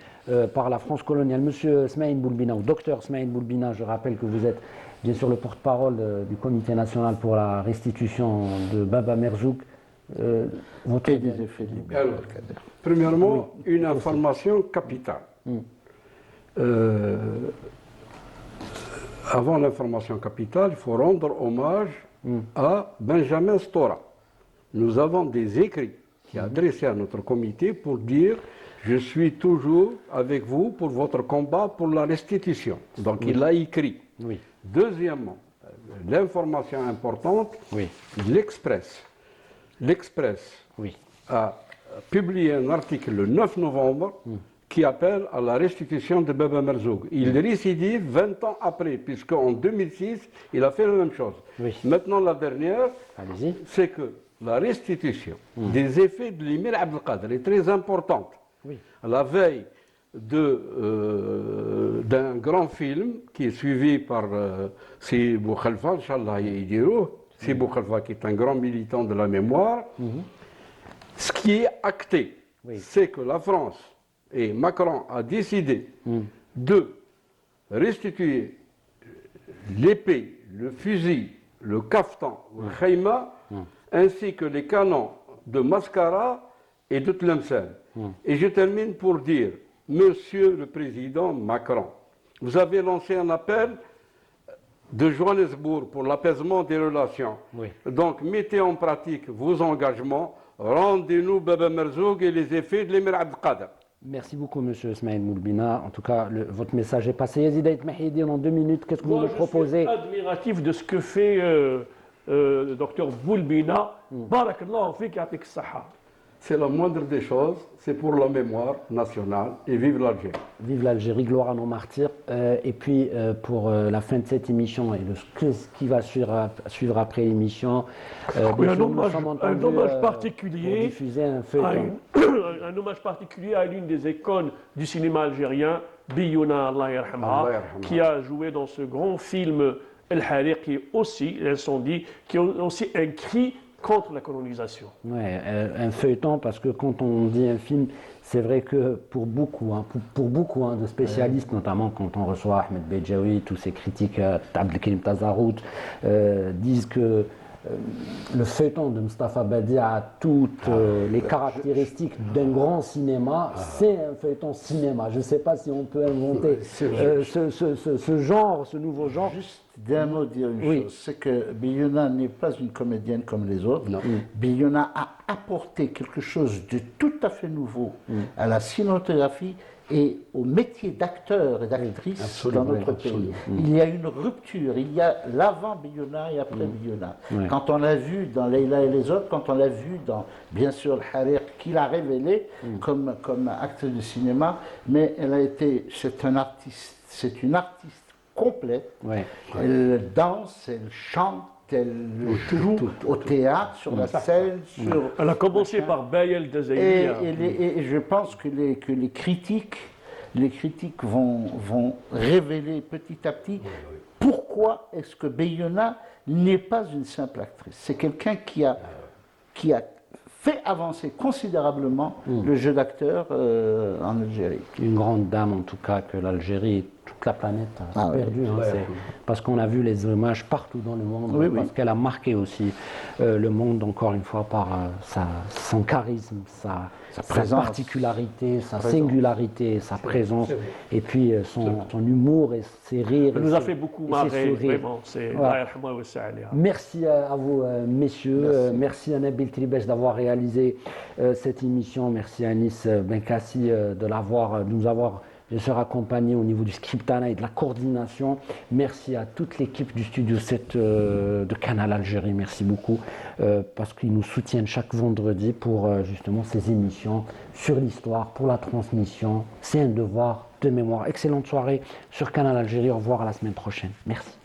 par la France coloniale. Monsieur Smaïn Boulbina, ou docteur Smaïn Boulbina, je rappelle que vous êtes bien sûr le porte-parole du Comité national pour la restitution de Baba Merzoug. Et des effets Alors, premièrement, une information capitale. Avant l'information capitale, il faut rendre hommage à Benjamin Stora. Nous avons des écrits qui adressés à notre comité pour dire « Je suis toujours avec vous pour votre combat pour la restitution ». Donc il a écrit. Deuxièmement, l'information importante, l'Express. L'Express a publié un article le 9 novembre qui appelle à la restitution de Baba Merzoug. Il récidive 20 ans après, puisqu'en 2006, il a fait la même chose. Maintenant, la dernière, c'est que la restitution des effets de l'émir Abdelkader est très importante. La veille d'un grand film qui est suivi par Si Boukhalfa, Inch'Allah Yidirou, Si Boukhalfa qui est un grand militant de la mémoire. Ce qui est acté, c'est que la France et Macron a décidé de restituer l'épée, le fusil, le kaftan, le khayma, ainsi que les canons de Mascara et de Tlemcen. Et je termine pour dire, Monsieur le Président Macron, vous avez lancé un appel de Johannesburg pour l'apaisement des relations. Donc mettez en pratique vos engagements, rendez-nous Baba Merzoug et les effets de l'émir Abdelkader. Merci beaucoup, Monsieur Smaïn Boulbina. En tout cas, votre message est passé. Yazid Aït Mahidine, en 2 minutes, qu'est-ce que vous nous proposez? Je suis admiratif de ce que fait le docteur Boulbina. Barakallahu fik, yatik saha. C'est la moindre des choses, c'est pour la mémoire nationale et vive l'Algérie. Vive l'Algérie, gloire à nos martyrs. Et puis pour la fin de cette émission et ce qui va suivre après l'émission, un hommage particulier, diffuser un feuilleton. Un hommage particulier à l'une des icônes du cinéma algérien, Biyouna, Allah yarhamha, qui a joué dans ce grand film El Hariq, qui est aussi l'incendie, qui est aussi un cri contre la colonisation. Oui, un feuilleton, parce que quand on dit un film, c'est vrai que pour beaucoup de spécialistes, notamment quand on reçoit Ahmed Bejaoui, tous ces critiques, Abdelkrim Tazarout, disent que le feuilleton de Mustapha Badi a toutes les caractéristiques d'un grand cinéma. C'est un feuilleton cinéma. Je ne sais pas si on peut inventer ce genre, ce nouveau genre. Juste d'un mot dire une chose, c'est que Biyouna n'est pas une comédienne comme les autres. Biyouna a apporté quelque chose de tout à fait nouveau à la cinématographie et au métier d'acteur et d'actrice dans notre pays. Il y a une rupture, il y a l'avant Biyouna et après Biyouna. Quand on l'a vu dans Leïla et les autres, quand on l'a vu dans, bien sûr, le Hariq, qu'il a révélé comme actrice de cinéma, mais c'est une artiste complète. Elle danse, elle chante, elle joue au théâtre, sur la scène. Elle a commencé par Bayel Dezaïli. Et je pense que les critiques vont révéler petit à petit pourquoi est-ce que Biyouna n'est pas une simple actrice. C'est quelqu'un qui a fait avancer considérablement le jeu d'acteur en Algérie. Une grande dame, en tout cas, que l'Algérie, toute la planète a perdu. Parce qu'on a vu les images partout dans le monde, parce qu'elle a marqué aussi le monde, encore une fois, par son charisme, sa particularité, sa singularité, sa présence, et puis son humour et ses rires. Elle nous a fait beaucoup marrer, vraiment. Merci à vous, messieurs. Merci à Nabil Tribèche d'avoir réalisé cette émission. Merci à Anis Benkassi de nous avoir Je serai accompagné au niveau du scriptana et de la coordination. Merci à toute l'équipe du Studio 7 de Canal Algérie. Merci beaucoup parce qu'ils nous soutiennent chaque vendredi pour justement ces émissions sur l'histoire, pour la transmission. C'est un devoir de mémoire. Excellente soirée sur Canal Algérie. Au revoir à la semaine prochaine. Merci.